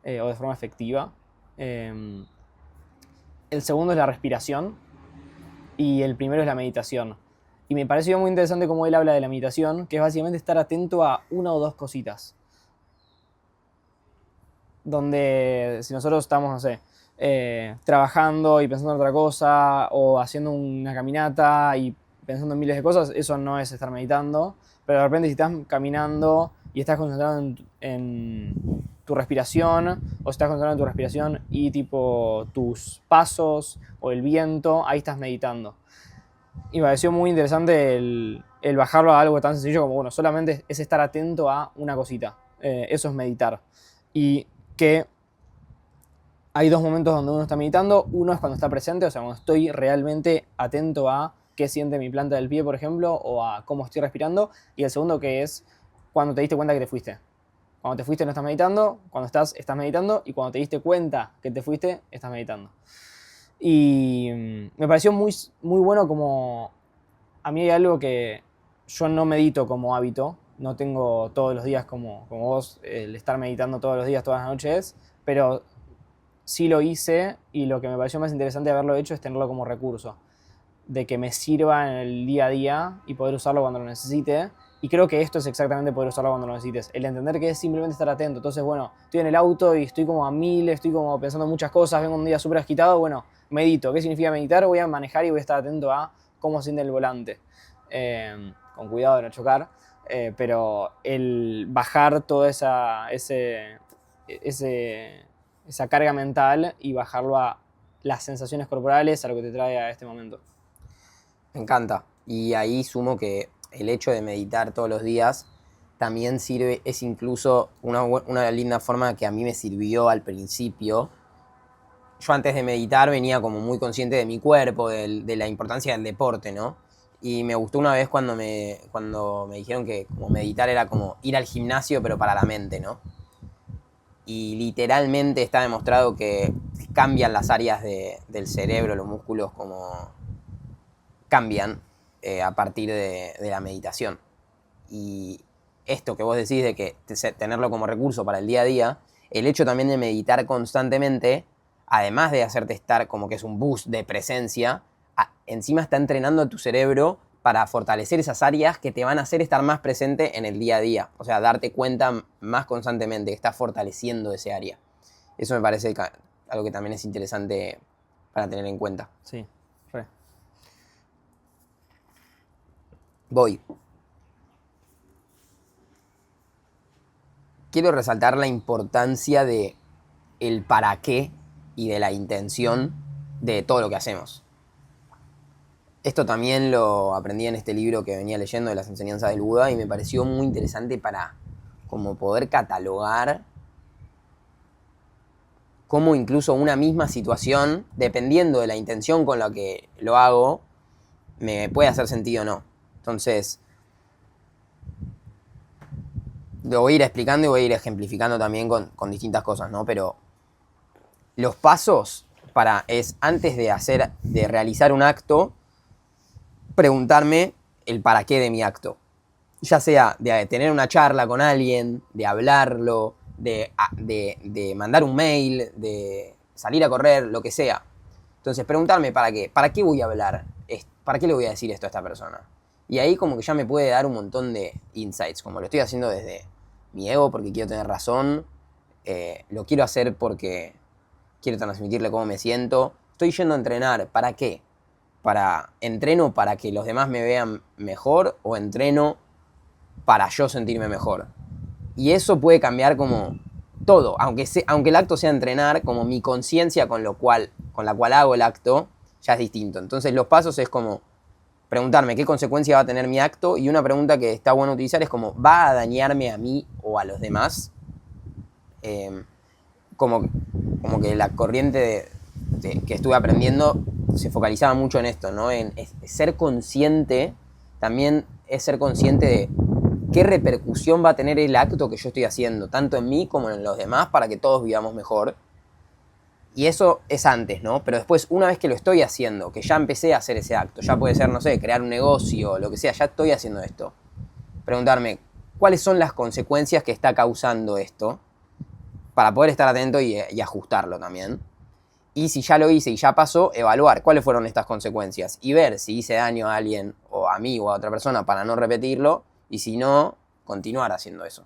o de forma efectiva. El segundo es la respiración y el primero es la meditación. Y me pareció muy interesante cómo él habla de la meditación, que es básicamente estar atento a una o dos cositas. Donde si nosotros estamos, no sé, trabajando y pensando en otra cosa, o haciendo una caminata y pensando en miles de cosas, eso no es estar meditando. Pero de repente si estás caminando y estás concentrado en tu respiración, o estás concentrado en tu respiración y tipo tus pasos o el viento, ahí estás meditando. Y me pareció muy interesante el bajarlo a algo tan sencillo como, bueno, solamente es estar atento a una cosita. Eso es meditar. Y que hay dos momentos donde uno está meditando. Uno es cuando está presente, o sea, cuando estoy realmente atento a qué siente mi planta del pie, por ejemplo, o a cómo estoy respirando. Y el segundo que es cuando te diste cuenta que te fuiste. Cuando te fuiste no estás meditando, cuando estás meditando, y cuando te diste cuenta que te fuiste, estás meditando. Y me pareció muy, muy bueno como... A mí hay algo que yo no medito como hábito, no tengo todos los días como vos, el estar meditando todos los días, todas las noches, pero sí lo hice y lo que me pareció más interesante de haberlo hecho es tenerlo como recurso, de que me sirva en el día a día y poder usarlo cuando lo necesite. Y creo que esto es exactamente poder usarlo cuando lo necesites. El entender que es simplemente estar atento. Entonces, bueno, estoy en el auto y estoy como a mil, estoy como pensando en muchas cosas, vengo un día súper agitado, bueno, medito. ¿Qué significa meditar? Voy a manejar y voy a estar atento a cómo siente el volante. Con cuidado de no chocar. Pero el bajar toda esa carga mental y bajarlo a las sensaciones corporales, a lo que te trae a este momento. Me encanta. Y ahí sumo que el hecho de meditar todos los días también sirve, es incluso una linda forma que a mí me sirvió al principio. Yo antes de meditar venía como muy consciente de mi cuerpo, de la importancia del deporte, ¿no? Y me gustó una vez cuando me dijeron que como meditar era como ir al gimnasio pero para la mente, ¿no? Y literalmente está demostrado que cambian las áreas del cerebro, los músculos como cambian a partir de la meditación. Y esto que vos decís de que tenerlo como recurso para el día a día, el hecho también de meditar constantemente, además de hacerte estar como que es un boost de presencia, encima está entrenando a tu cerebro para fortalecer esas áreas que te van a hacer estar más presente en el día a día. O sea, darte cuenta más constantemente que estás fortaleciendo ese área. Eso me parece algo que también es interesante para tener en cuenta. Sí, re. Voy. Quiero resaltar la importancia de el para qué y de la intención de todo lo que hacemos. Esto también lo aprendí en este libro que venía leyendo de las enseñanzas del Buda y me pareció muy interesante para como poder catalogar cómo incluso una misma situación, dependiendo de la intención con la que lo hago, me puede hacer sentido o no. Entonces, lo voy a ir explicando y voy a ir ejemplificando también con distintas cosas, ¿no? Pero los pasos es antes de realizar un acto, preguntarme el para qué de mi acto. Ya sea de tener una charla con alguien, de hablarlo, de mandar un mail, de salir a correr, lo que sea. Entonces, preguntarme para qué voy a hablar, para qué le voy a decir esto a esta persona. Y ahí como que ya me puede dar un montón de insights, como lo estoy haciendo desde mi ego, porque quiero tener razón, lo quiero hacer porque quiero transmitirle cómo me siento. Estoy yendo a entrenar, ¿para qué? ¿Entreno para que los demás me vean mejor o entreno para yo sentirme mejor? Y eso puede cambiar como todo, aunque el acto sea entrenar, como mi conciencia con la cual hago el acto ya es distinto. Entonces los pasos es como preguntarme qué consecuencia va a tener mi acto, y una pregunta que está bueno utilizar es como, ¿va a dañarme a mí o a los demás? Como que la corriente que estuve aprendiendo se focalizaba mucho en esto, ¿no? En ser consciente, también es ser consciente de qué repercusión va a tener el acto que yo estoy haciendo, tanto en mí como en los demás, para que todos vivamos mejor. Y eso es antes, ¿no? Pero después, una vez que lo estoy haciendo, que ya empecé a hacer ese acto, ya puede ser, no sé, crear un negocio, lo que sea, ya estoy haciendo esto. Preguntarme, ¿cuáles son las consecuencias que está causando esto? Para poder estar atento y ajustarlo también. Y si ya lo hice y ya pasó, evaluar cuáles fueron estas consecuencias y ver si hice daño a alguien o a mí o a otra persona para no repetirlo, y si no, continuar haciendo eso.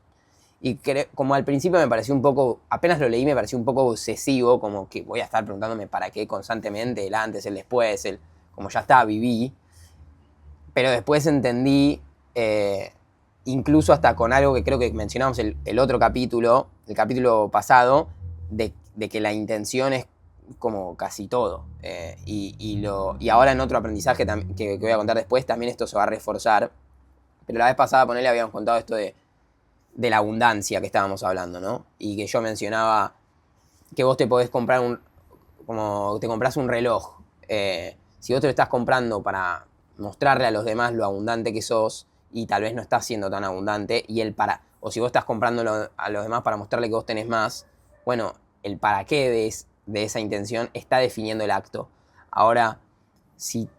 Y como al principio me pareció un poco, apenas lo leí me pareció un poco obsesivo, como que voy a estar preguntándome para qué constantemente, el antes, el después, como ya está, viví. Pero después entendí, incluso hasta con algo que creo que mencionamos el otro capítulo, el capítulo pasado, de que la intención es como casi todo. Y ahora en otro aprendizaje que voy a contar después, también esto se va a reforzar. Pero la vez pasada, ponele, habíamos contado esto de la abundancia que estábamos hablando, ¿no? Y que yo mencionaba que vos te podés comprar como te compras un reloj. Si vos te lo estás comprando para mostrarle a los demás lo abundante que sos y tal vez no estás siendo tan abundante, o si vos estás comprándolo a los demás para mostrarle que vos tenés más, bueno, el para qué de esa intención está definiendo el acto. Ahora, si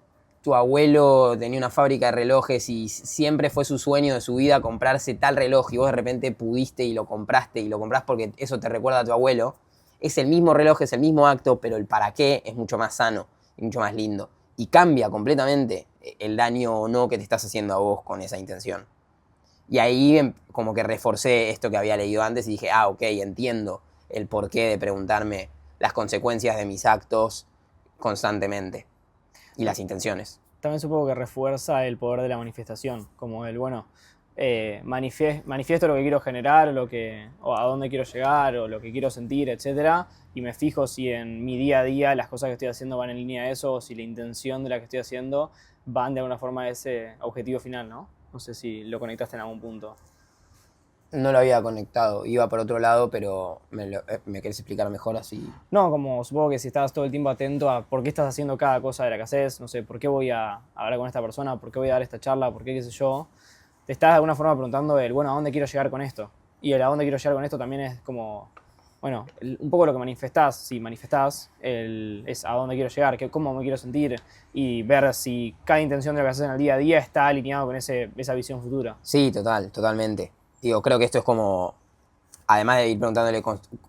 tu abuelo tenía una fábrica de relojes y siempre fue su sueño de su vida comprarse tal reloj y vos de repente pudiste y lo compraste y lo comprás porque eso te recuerda a tu abuelo, es el mismo reloj, es el mismo acto, pero el para qué es mucho más sano y mucho más lindo. Y cambia completamente el daño o no que te estás haciendo a vos con esa intención. Y ahí como que reforcé esto que había leído antes y dije, ok, entiendo el porqué de preguntarme las consecuencias de mis actos constantemente y las intenciones. También supongo que refuerza el poder de la manifestación, como el, bueno, manifiesto lo que quiero generar, o a dónde quiero llegar, o lo que quiero sentir, etc. Y me fijo si en mi día a día las cosas que estoy haciendo van en línea a eso, o si la intención de la que estoy haciendo van de alguna forma a ese objetivo final, ¿no? No sé si lo conectaste en algún punto. No lo había conectado, iba por otro lado, pero ¿me querés explicar mejor así? No, como supongo que si estás todo el tiempo atento a por qué estás haciendo cada cosa de la que haces, no sé, por qué voy a hablar con esta persona, por qué voy a dar esta charla, por qué qué sé yo, te estás de alguna forma preguntando bueno, ¿a dónde quiero llegar con esto? Y el a dónde quiero llegar con esto también es como, bueno, un poco lo que manifestás, si manifestás, es a dónde quiero llegar, cómo me quiero sentir y ver si cada intención de lo que haces en el día a día está alineado con esa visión futura. Sí, totalmente. Digo, creo que esto es como, además de ir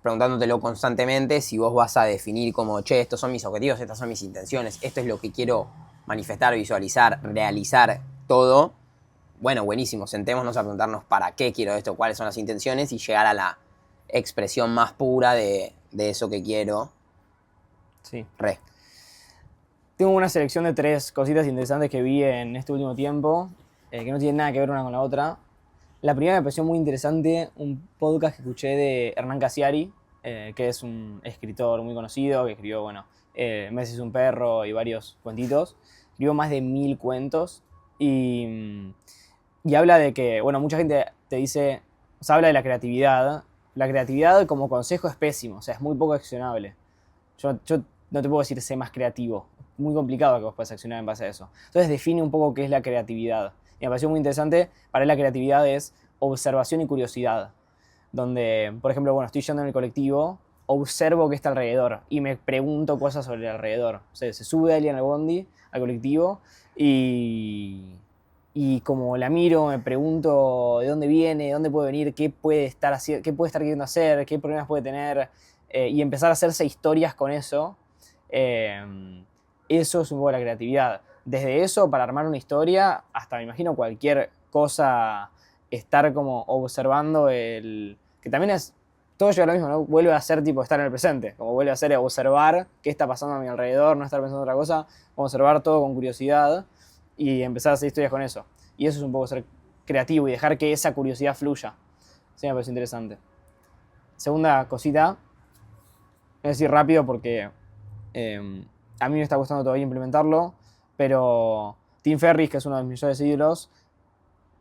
preguntándotelo constantemente, si vos vas a definir como, che, estos son mis objetivos, estas son mis intenciones, esto es lo que quiero manifestar, visualizar, realizar, todo, bueno, buenísimo, sentémonos a preguntarnos para qué quiero esto, cuáles son las intenciones y llegar a la expresión más pura de eso que quiero. Sí. Re. Tengo una selección de 3 cositas interesantes que vi en este último tiempo, que no tienen nada que ver una con la otra. La primera me pareció muy interesante, un podcast que escuché de Hernán Casiari, que es un escritor muy conocido, que escribió, bueno, Messi es un perro y varios cuentitos. Escribió más de 1000 cuentos y habla de que, bueno, mucha gente te dice, o sea, habla de la creatividad. La creatividad como consejo es pésimo, o sea, es muy poco accionable. Yo no te puedo decir sé más creativo, muy complicado que vos puedas accionar en base a eso. Entonces define un poco qué es la creatividad. Y me pareció muy interesante, para él la creatividad es observación y curiosidad. Donde, por ejemplo, bueno, estoy yendo en el colectivo, observo qué está alrededor y me pregunto cosas sobre el alrededor. O sea, se sube alguien al bondi, al colectivo, y como la miro, me pregunto de dónde viene, de dónde puede venir, qué puede estar queriendo hacer, qué problemas puede tener, y empezar a hacerse historias con eso. Eso es un poco la creatividad. Desde eso, para armar una historia, hasta me imagino cualquier cosa, estar como observando que también es, todo llega a lo mismo, ¿no? Vuelve a ser tipo estar en el presente, como vuelve a ser observar qué está pasando a mi alrededor, no estar pensando en otra cosa, observar todo con curiosidad y empezar a hacer historias con eso. Y eso es un poco ser creativo y dejar que esa curiosidad fluya. Sí, me parece interesante. Segunda cosita, voy a decir rápido porque a mí me está costando todavía implementarlo, pero Tim Ferriss, que es uno de mis mayores ídolos,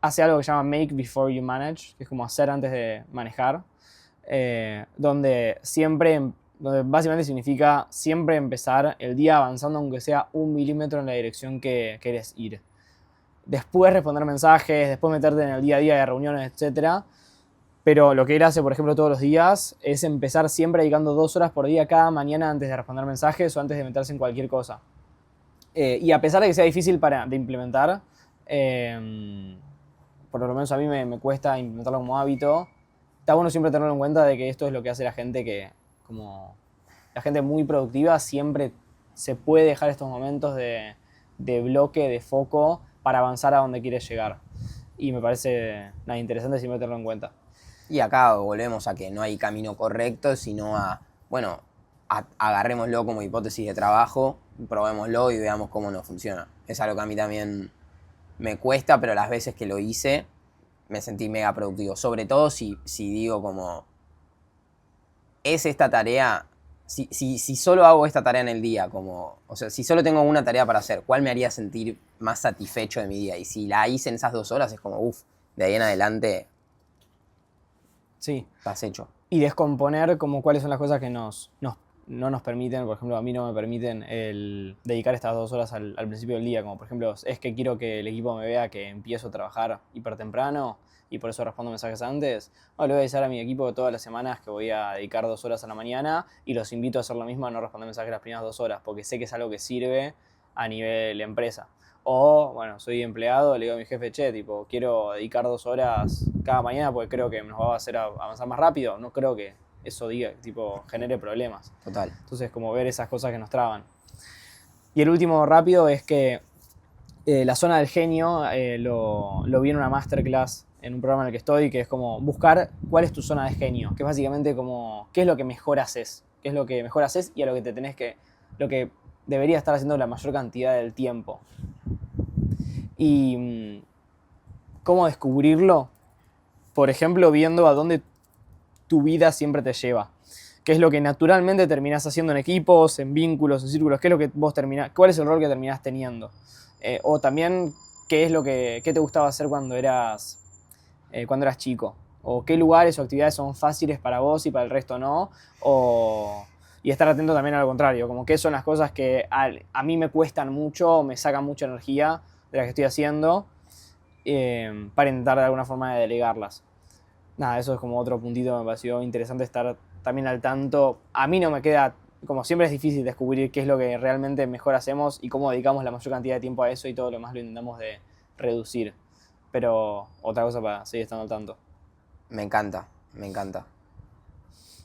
hace algo que se llama Make Before You Manage, que es como hacer antes de manejar, donde básicamente significa siempre empezar el día avanzando aunque sea 1 milímetro en la dirección que querés ir. Después responder mensajes, después meterte en el día a día de reuniones, etc. Pero lo que él hace, por ejemplo, todos los días es empezar siempre dedicando 2 horas por día cada mañana antes de responder mensajes o antes de meterse en cualquier cosa. Y a pesar de que sea difícil de implementar, por lo menos a mí me cuesta implementarlo como hábito, está bueno siempre tenerlo en cuenta de que esto es lo que hace la gente como la gente muy productiva, siempre se puede dejar estos momentos de bloque, de foco, para avanzar a donde quiere llegar. Y me parece interesante siempre tenerlo en cuenta. Y acá volvemos a que no hay camino correcto, sino bueno, agarrémoslo como hipótesis de trabajo, probémoslo y veamos cómo nos funciona. Es algo que a mí también me cuesta, pero las veces que lo hice me sentí mega productivo. Sobre todo si digo como, es esta tarea, si solo hago esta tarea en el día, o sea, si solo tengo una tarea para hacer, ¿cuál me haría sentir más satisfecho de mi día? Y si la hice en esas 2 horas, es como, de ahí en adelante, sí, estás hecho. Y descomponer como cuáles son las cosas que no nos permiten, por ejemplo, a mí no me permiten el dedicar estas 2 horas al principio del día, como por ejemplo, es que quiero que el equipo me vea que empiezo a trabajar hiper temprano y por eso respondo mensajes antes. No, le voy a avisar a mi equipo todas las semanas que voy a dedicar 2 horas a la mañana y los invito a hacer lo mismo, a no responder mensajes las primeras 2 horas, porque sé que es algo que sirve a nivel empresa. O, bueno, soy empleado, le digo a mi jefe, che, tipo, quiero dedicar 2 horas cada mañana porque creo que nos va a hacer avanzar más rápido. No creo que eso diga, tipo, genere problemas. Total. Entonces, como ver esas cosas que nos traban. Y el último rápido es que la zona del genio lo vi en una masterclass en un programa en el que estoy, que es como buscar cuál es tu zona de genio, que es básicamente como qué es lo que mejor haces, qué es lo que mejor haces y a lo que lo que deberías estar haciendo la mayor cantidad del tiempo. Y cómo descubrirlo, por ejemplo, viendo a dónde tu vida siempre te lleva. ¿Qué es lo que naturalmente terminás haciendo en equipos, en vínculos, en círculos? ¿Qué es lo que vos terminás? ¿Cuál es el rol que terminás teniendo? O también, ¿qué te gustaba hacer cuando eras chico? ¿O qué lugares o actividades son fáciles para vos y para el resto no? Y estar atento también a lo contrario, como qué son las cosas que a mí me cuestan mucho, me sacan mucha energía de las que estoy haciendo, para intentar de alguna forma de delegarlas. Nada, eso es como otro puntito que me pareció interesante estar también al tanto. A mí no me queda, como siempre es difícil descubrir qué es lo que realmente mejor hacemos y cómo dedicamos la mayor cantidad de tiempo a eso y todo lo demás lo intentamos de reducir. Pero otra cosa para seguir estando al tanto. Me encanta, me encanta.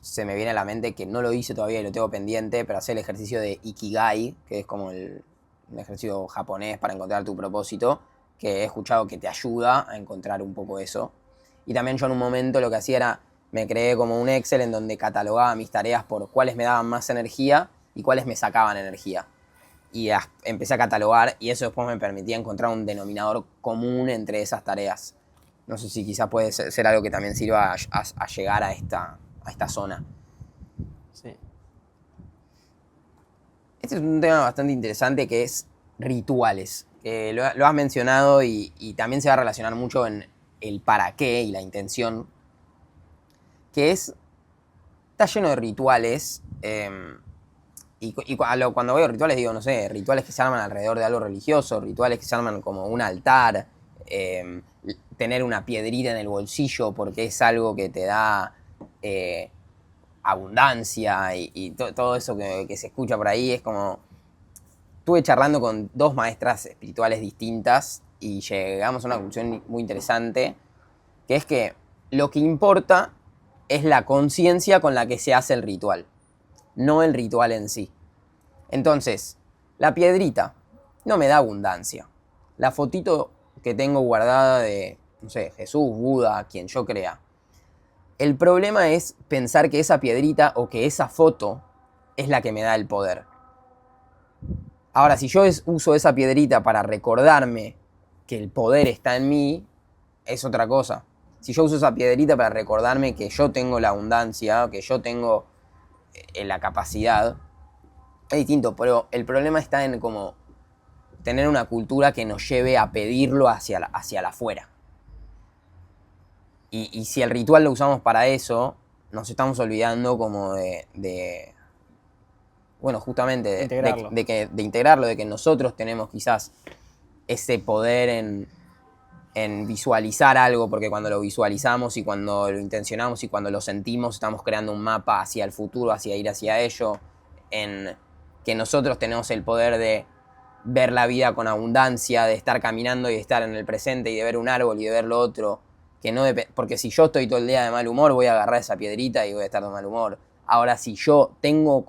Se me viene a la mente que no lo hice todavía y lo tengo pendiente, pero hacer el ejercicio de Ikigai, que es como un ejercicio japonés para encontrar tu propósito, que he escuchado que te ayuda a encontrar un poco eso. Y también yo en un momento lo que hacía era, me creé como un Excel en donde catalogaba mis tareas por cuáles me daban más energía y cuáles me sacaban energía. Y empecé a catalogar y eso después me permitía encontrar un denominador común entre esas tareas. No sé si quizás puede ser algo que también sirva a llegar a esta zona. Sí. Este es un tema bastante interesante que es rituales. Que lo has mencionado y también se va a relacionar mucho en el para qué y la intención. Que está lleno de rituales. Cuando veo rituales digo, no sé, rituales que se arman alrededor de algo religioso, rituales que se arman como un altar, tener una piedrita en el bolsillo porque es algo que te da abundancia y todo eso que se escucha por ahí es como... Estuve charlando con 2 maestras espirituales distintas y llegamos a una conclusión muy interesante, que es que lo que importa es la conciencia con la que se hace el ritual, no el ritual en sí. Entonces, la piedrita no me da abundancia. La fotito que tengo guardada de, no sé, Jesús, Buda, quien yo crea. El problema es pensar que esa piedrita o que esa foto es la que me da el poder. Ahora, si yo uso esa piedrita para recordarme que el poder está en mí, es otra cosa. Si yo uso esa piedrita para recordarme que yo tengo la abundancia, que yo tengo la capacidad, es distinto, pero el problema está en como tener una cultura que nos lleve a pedirlo hacia la afuera. Y si el ritual lo usamos para eso, nos estamos olvidando como bueno, justamente de integrarlo, de que nosotros tenemos quizás ese poder en visualizar algo, porque cuando lo visualizamos y cuando lo intencionamos y cuando lo sentimos, estamos creando un mapa hacia el futuro, hacia ir hacia ello, en que nosotros tenemos el poder de ver la vida con abundancia, de estar caminando y de estar en el presente y de ver un árbol y de ver lo otro, que no porque si yo estoy todo el día de mal humor, voy a agarrar esa piedrita y voy a estar de mal humor. Ahora, si yo tengo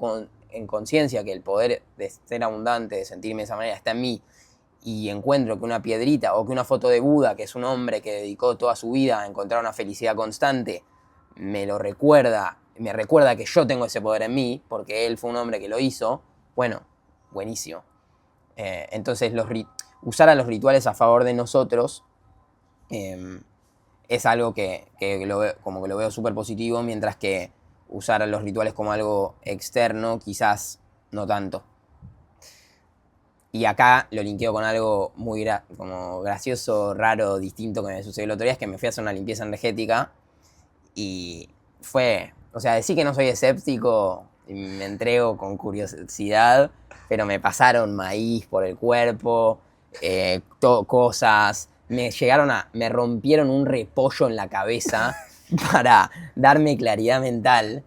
en conciencia que el poder de ser abundante, de sentirme de esa manera, está en mí, y encuentro que una piedrita o que una foto de Buda, que es un hombre que dedicó toda su vida a encontrar una felicidad constante, me recuerda que yo tengo ese poder en mí, porque él fue un hombre que lo hizo, bueno, buenísimo. Entonces, usar a los rituales a favor de nosotros es algo que lo veo súper positivo, mientras que usar a los rituales como algo externo, quizás no tanto. Y acá lo linkeo con algo muy como gracioso, raro, distinto que me sucedió el otro día, es que me fui a hacer una limpieza energética y fue O sea, decir que no soy escéptico y me entrego con curiosidad, pero me pasaron maíz por el cuerpo, cosas, me rompieron un repollo en la cabeza para darme claridad mental.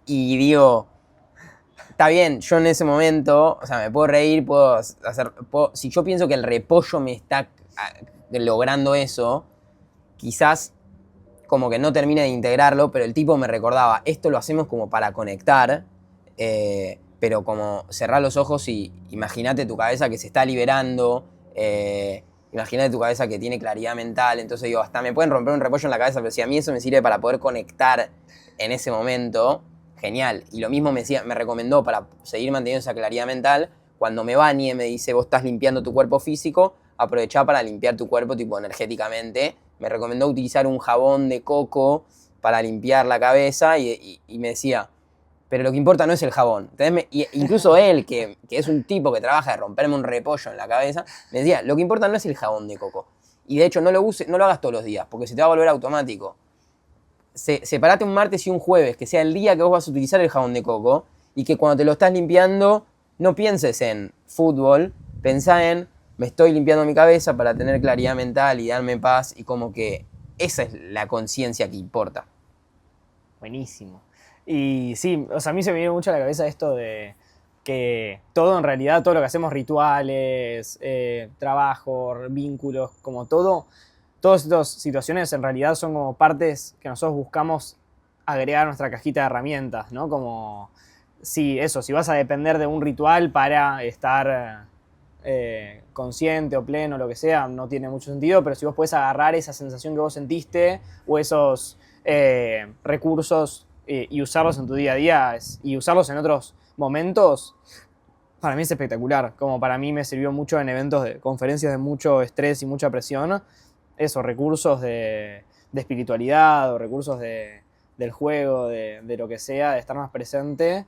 Y digo, está bien, yo en ese momento, o sea, me puedo reír, si yo pienso que el repollo me está logrando eso, quizás como que no termine de integrarlo, pero el tipo me recordaba, esto lo hacemos como para conectar, pero como cerrar los ojos y imagínate tu cabeza que se está liberando, imagínate tu cabeza que tiene claridad mental, entonces digo, hasta me pueden romper un repollo en la cabeza, pero si a mí eso me sirve para poder conectar en ese momento, genial. Y lo mismo me recomendó para seguir manteniendo esa claridad mental, cuando me bañe me dice, vos estás limpiando tu cuerpo físico, aprovechá para limpiar tu cuerpo tipo energéticamente. Me recomendó utilizar un jabón de coco para limpiar la cabeza y me decía, pero lo que importa no es el jabón. Incluso él, que es un tipo que trabaja de romperme un repollo en la cabeza, me decía, lo que importa no es el jabón de coco. Y de hecho no lo hagas todos los días, porque se te va a volver automático. Separate un martes y un jueves, que sea el día que vos vas a utilizar el jabón de coco, y que cuando te lo estás limpiando, no pienses en fútbol, pensá en, me estoy limpiando mi cabeza para tener claridad mental y darme paz, y como que esa es la conciencia que importa. Buenísimo. Y sí, o sea, a mí se me viene mucho a la cabeza esto de que todo en realidad, todo lo que hacemos, rituales, trabajo, vínculos, como todo, todas estas situaciones en realidad son como partes que nosotros buscamos agregar a nuestra cajita de herramientas, ¿no? Como, si vas a depender de un ritual para estar consciente o pleno, lo que sea, no tiene mucho sentido, pero si vos podés agarrar esa sensación que vos sentiste o esos recursos y usarlos en tu día a día y usarlos en otros momentos, para mí es espectacular. Como para mí me sirvió mucho en eventos de conferencias de mucho estrés y mucha presión, esos recursos de espiritualidad o recursos del juego, de lo que sea, de estar más presente.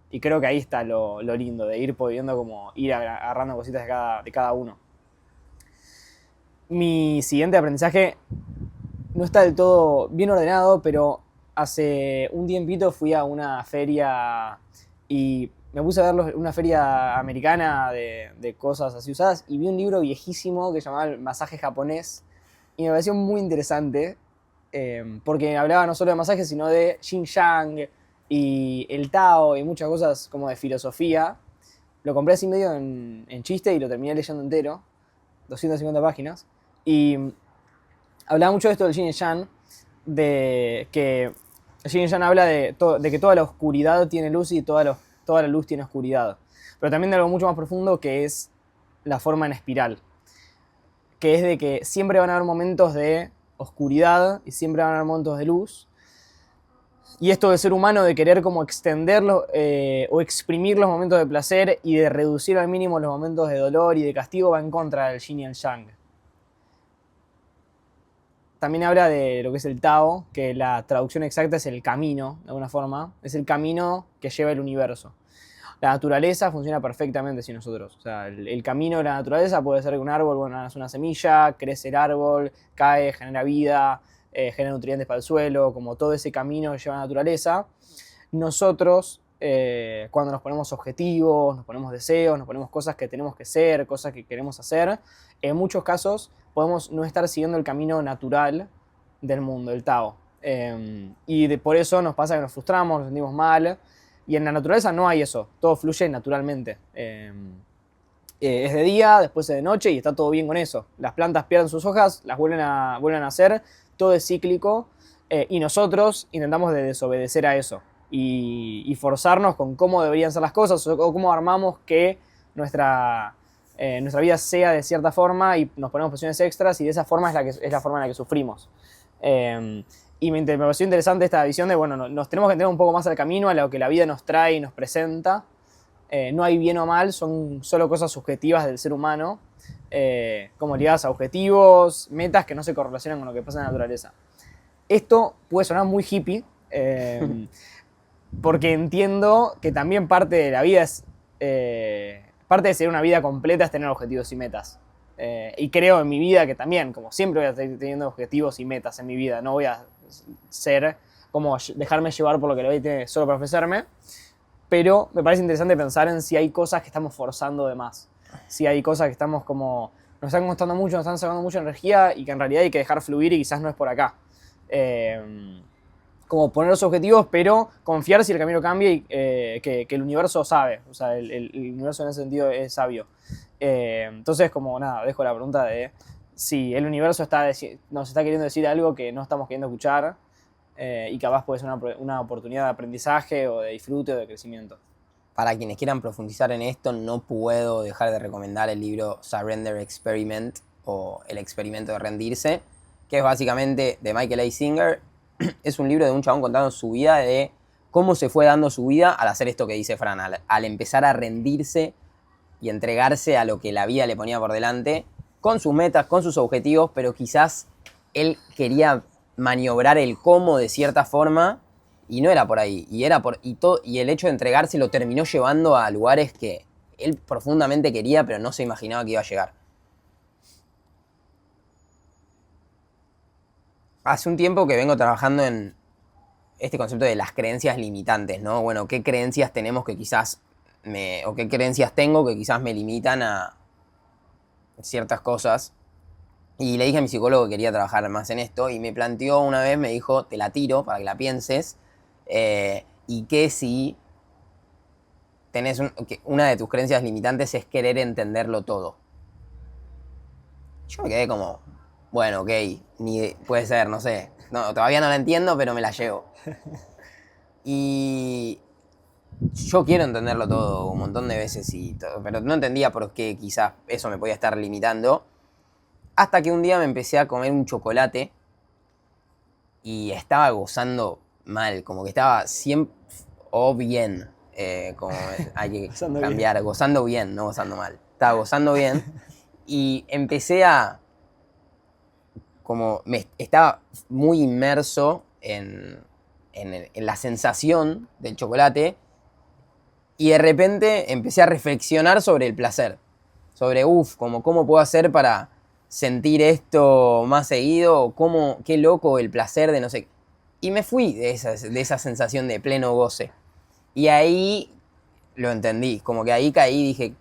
Y creo que ahí está lo lindo, de ir pudiendo como ir agarrando cositas de cada uno. Mi siguiente aprendizaje no está del todo bien ordenado, pero hace un tiempito fui a una feria y me puse a ver una feria americana de cosas así usadas y vi un libro viejísimo que se llamaba El masaje japonés y me pareció muy interesante porque hablaba no solo de masajes sino de yin yang y el Tao y muchas cosas como de filosofía. Lo compré así medio en chiste y lo terminé leyendo entero, 250 páginas, y hablaba mucho de esto del Yin y Yang, de que el Yin y Yang habla de que toda la oscuridad tiene luz y toda la luz tiene oscuridad. Pero también de algo mucho más profundo que es la forma en espiral. Que es de que siempre van a haber momentos de oscuridad y siempre van a haber momentos de luz. Y esto del ser humano de querer como extenderlo o exprimir los momentos de placer y de reducir al mínimo los momentos de dolor y de castigo va en contra del Yin y el Yang. También habla de lo que es el Tao, que la traducción exacta es el camino, de alguna forma. Es el camino que lleva el universo. La naturaleza funciona perfectamente sin nosotros. O sea, el camino de la naturaleza puede ser que un árbol, bueno, es una semilla, crece el árbol, cae, genera vida, genera nutrientes para el suelo, como todo ese camino que lleva la naturaleza. Nosotros, cuando nos ponemos objetivos, nos ponemos deseos, nos ponemos cosas que tenemos que ser, cosas que queremos hacer, en muchos casos podemos no estar siguiendo el camino natural del mundo, el Tao. Y por eso nos pasa que nos frustramos, nos sentimos mal. Y en la naturaleza no hay eso, todo fluye naturalmente. Es de día, después es de noche y está todo bien con eso. Las plantas pierden sus hojas, las vuelven a nacer, todo es cíclico y nosotros intentamos de desobedecer a eso y forzarnos con cómo deberían ser las cosas o cómo armamos que nuestra vida sea de cierta forma y nos ponemos presiones extras y de esa forma es la forma en la que sufrimos. Y me pareció interesante esta visión de, bueno, nos tenemos que entender un poco más al camino, a lo que la vida nos trae y nos presenta. No hay bien o mal, son solo cosas subjetivas del ser humano, como ligadas a objetivos, metas que no se correlacionan con lo que pasa en la naturaleza. Esto puede sonar muy hippie, porque entiendo que también parte de la vida es... parte de ser una vida completa es tener objetivos y metas. Y creo en mi vida que también, como siempre voy a estar teniendo objetivos y metas en mi vida, no voy a ser como dejarme llevar por lo que la vida tiene solo para ofrecerme. Pero me parece interesante pensar en si hay cosas que estamos forzando de más. Si hay cosas que estamos como... nos están costando mucho, nos están sacando mucha energía y que en realidad hay que dejar fluir y quizás no es por acá. Como poner los objetivos, pero confiar si el camino cambia y que el universo sabe. O sea, el universo en ese sentido es sabio. Entonces, como nada, dejo la pregunta de si el universo nos está queriendo decir algo que no estamos queriendo escuchar y capaz puede ser una oportunidad de aprendizaje o de disfrute o de crecimiento. Para quienes quieran profundizar en esto, no puedo dejar de recomendar el libro Surrender Experiment o El experimento de rendirse, que es básicamente de Michael A. Singer. Es un libro de un chabón contando su vida, de cómo se fue dando su vida al hacer esto que dice Fran, al empezar a rendirse y entregarse a lo que la vida le ponía por delante, con sus metas, con sus objetivos, pero quizás él quería maniobrar el cómo de cierta forma y no era por ahí. Y el hecho de entregarse lo terminó llevando a lugares que él profundamente quería, pero no se imaginaba que iba a llegar. Hace un tiempo que vengo trabajando en este concepto de las creencias limitantes, ¿no? Bueno, ¿qué creencias tenemos que quizás o qué creencias tengo que quizás me limitan a ciertas cosas? Y le dije a mi psicólogo que quería trabajar más en esto y me planteó una vez, me dijo, te la tiro para que la pienses, y que si que una de tus creencias limitantes es querer entenderlo todo. Yo me quedé como, bueno, ok, puede ser, no sé. No, todavía no la entiendo, pero me la llevo. Y yo quiero entenderlo todo un montón de veces, pero no entendía por qué quizás eso me podía estar limitando. Hasta que un día me empecé a comer un chocolate y estaba gozando mal, como que estaba siempre o bien, como hay que cambiar, bien. Gozando bien, no gozando mal. Estaba gozando bien y empecé a estaba muy inmerso en la sensación del chocolate y de repente empecé a reflexionar sobre el placer, sobre cómo puedo hacer para sentir esto más seguido, qué loco el placer de no sé. Y me fui de esa sensación de pleno goce. Y ahí lo entendí, como que ahí caí y dije,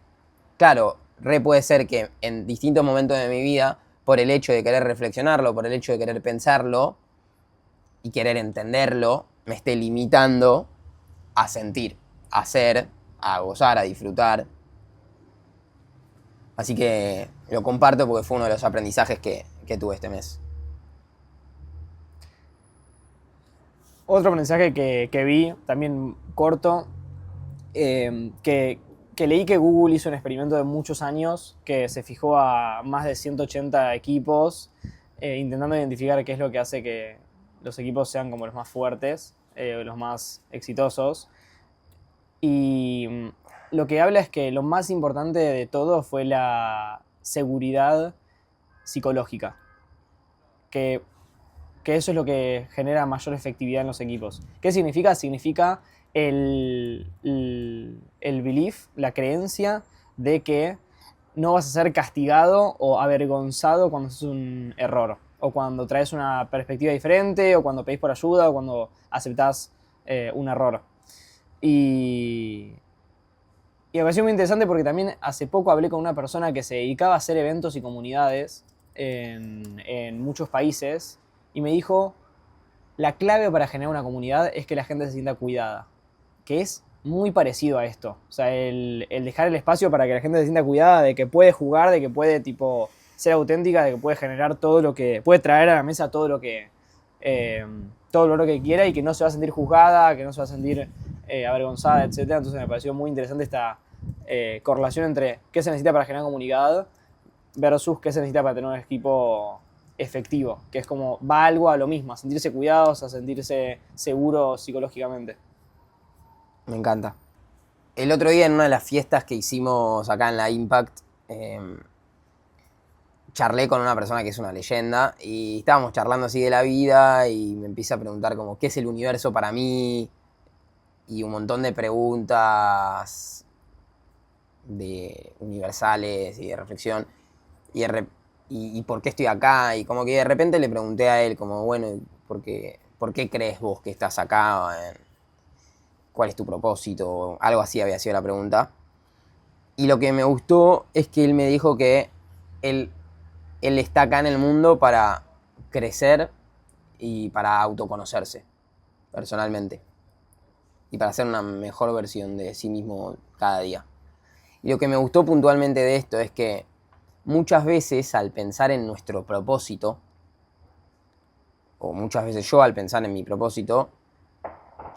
claro, puede ser que en distintos momentos de mi vida, por el hecho de querer reflexionarlo, por el hecho de querer pensarlo y querer entenderlo, me esté limitando a sentir, a hacer, a gozar, a disfrutar. Así que lo comparto porque fue uno de los aprendizajes que tuve este mes. Otro aprendizaje que vi, también corto, que leí que Google hizo un experimento de muchos años que se fijó a más de 180 equipos intentando identificar qué es lo que hace que los equipos sean como los más fuertes, los más exitosos. Y lo que habla es que lo más importante de todo fue la seguridad psicológica. Que eso es lo que genera mayor efectividad en los equipos. ¿Qué significa? Significa el belief, la creencia de que no vas a ser castigado o avergonzado cuando haces un error, o cuando traes una perspectiva diferente, o cuando pedís por ayuda, o cuando aceptás un error. Y me pareció muy interesante porque también hace poco hablé con una persona que se dedicaba a hacer eventos y comunidades en muchos países y me dijo, la clave para generar una comunidad es que la gente se sienta cuidada, que es muy parecido a esto. O sea, el dejar el espacio para que la gente se sienta cuidada, de que puede jugar, de que puede tipo ser auténtica, de que puede generar todo lo que, puede traer a la mesa todo lo que quiera y que no se va a sentir juzgada, que no se va a sentir avergonzada, etc. Entonces me pareció muy interesante esta correlación entre qué se necesita para generar comunidad versus qué se necesita para tener un equipo efectivo, que es como va algo a lo mismo, a sentirse cuidados, a sentirse seguros psicológicamente. Me encanta. El otro día en una de las fiestas que hicimos acá en la Impact, charlé con una persona que es una leyenda y estábamos charlando así de la vida y me empieza a preguntar como qué es el universo para mí y un montón de preguntas universales y de reflexión y por qué estoy acá y como que de repente le pregunté a él como bueno, ¿por qué ¿por qué crees vos que estás acá? ¿Cuál es tu propósito? Algo así había sido la pregunta. Y lo que me gustó es que él me dijo que él está acá en el mundo para crecer y para autoconocerse personalmente. Y para ser una mejor versión de sí mismo cada día. Y lo que me gustó puntualmente de esto es que muchas veces al pensar en nuestro propósito, o muchas veces yo al pensar en mi propósito,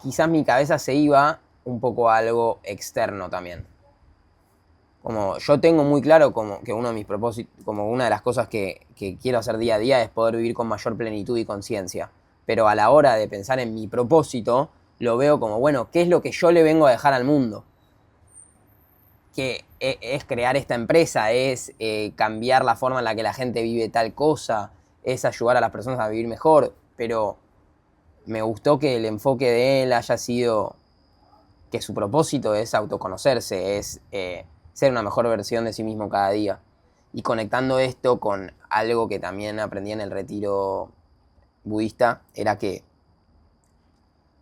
quizás mi cabeza se iba un poco a algo externo también. Como yo tengo muy claro como que uno de mis propósitos, como una de las cosas que quiero hacer día a día es poder vivir con mayor plenitud y conciencia. Pero a la hora de pensar en mi propósito, lo veo como, bueno, ¿qué es lo que yo le vengo a dejar al mundo? Que es crear esta empresa, es cambiar la forma en la que la gente vive tal cosa, es ayudar a las personas a vivir mejor, pero me gustó que el enfoque de él haya sido que su propósito es autoconocerse, es ser una mejor versión de sí mismo cada día. Y conectando esto con algo que también aprendí en el retiro budista, era que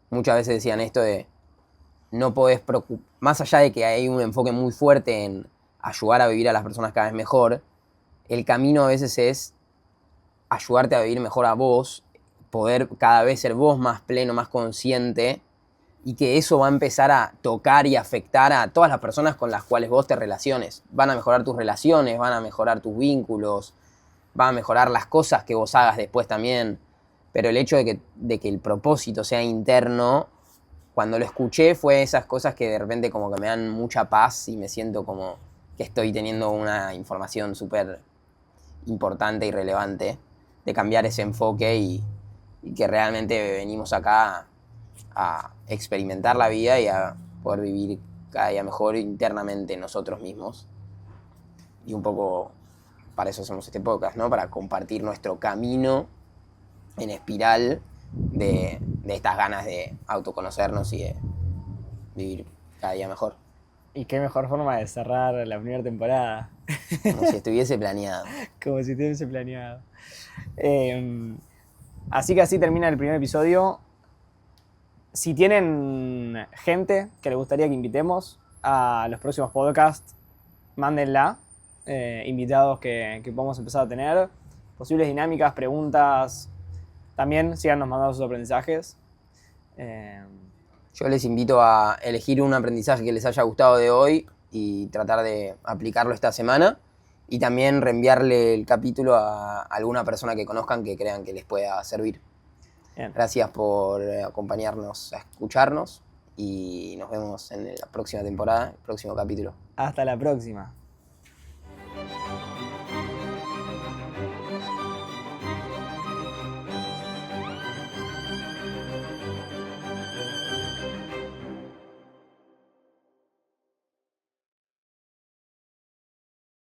muchas veces decían esto de no podés preocupar, más allá de que hay un enfoque muy fuerte en ayudar a vivir a las personas cada vez mejor, el camino a veces es ayudarte a vivir mejor a vos, poder cada vez ser vos más pleno, más consciente, y que eso va a empezar a tocar y afectar a todas las personas con las cuales vos te relaciones. Van a mejorar tus relaciones, van a mejorar tus vínculos, van a mejorar las cosas que vos hagas después también. Pero el hecho de que el propósito sea interno, cuando lo escuché fue esas cosas que de repente como que me dan mucha paz y me siento como que estoy teniendo una información súper importante y relevante de cambiar ese enfoque y que realmente venimos acá a experimentar la vida y a poder vivir cada día mejor internamente nosotros mismos. Y un poco para eso hacemos este podcast, ¿no? Para compartir nuestro camino en espiral de estas ganas de autoconocernos y de vivir cada día mejor. Y qué mejor forma de cerrar la primera temporada. Como si estuviese planeado. Como si estuviese planeado. Así que así termina el primer episodio. Si tienen gente que les gustaría que invitemos a los próximos podcasts, mándenla. Invitados que podamos empezar a tener. Posibles dinámicas, preguntas. También síganos mandando sus aprendizajes. Yo les invito a elegir un aprendizaje que les haya gustado de hoy y tratar de aplicarlo esta semana. Y también reenviarle el capítulo a alguna persona que conozcan que crean que les pueda servir. Bien. Gracias por acompañarnos a escucharnos y nos vemos en la próxima temporada, el próximo capítulo. Hasta la próxima.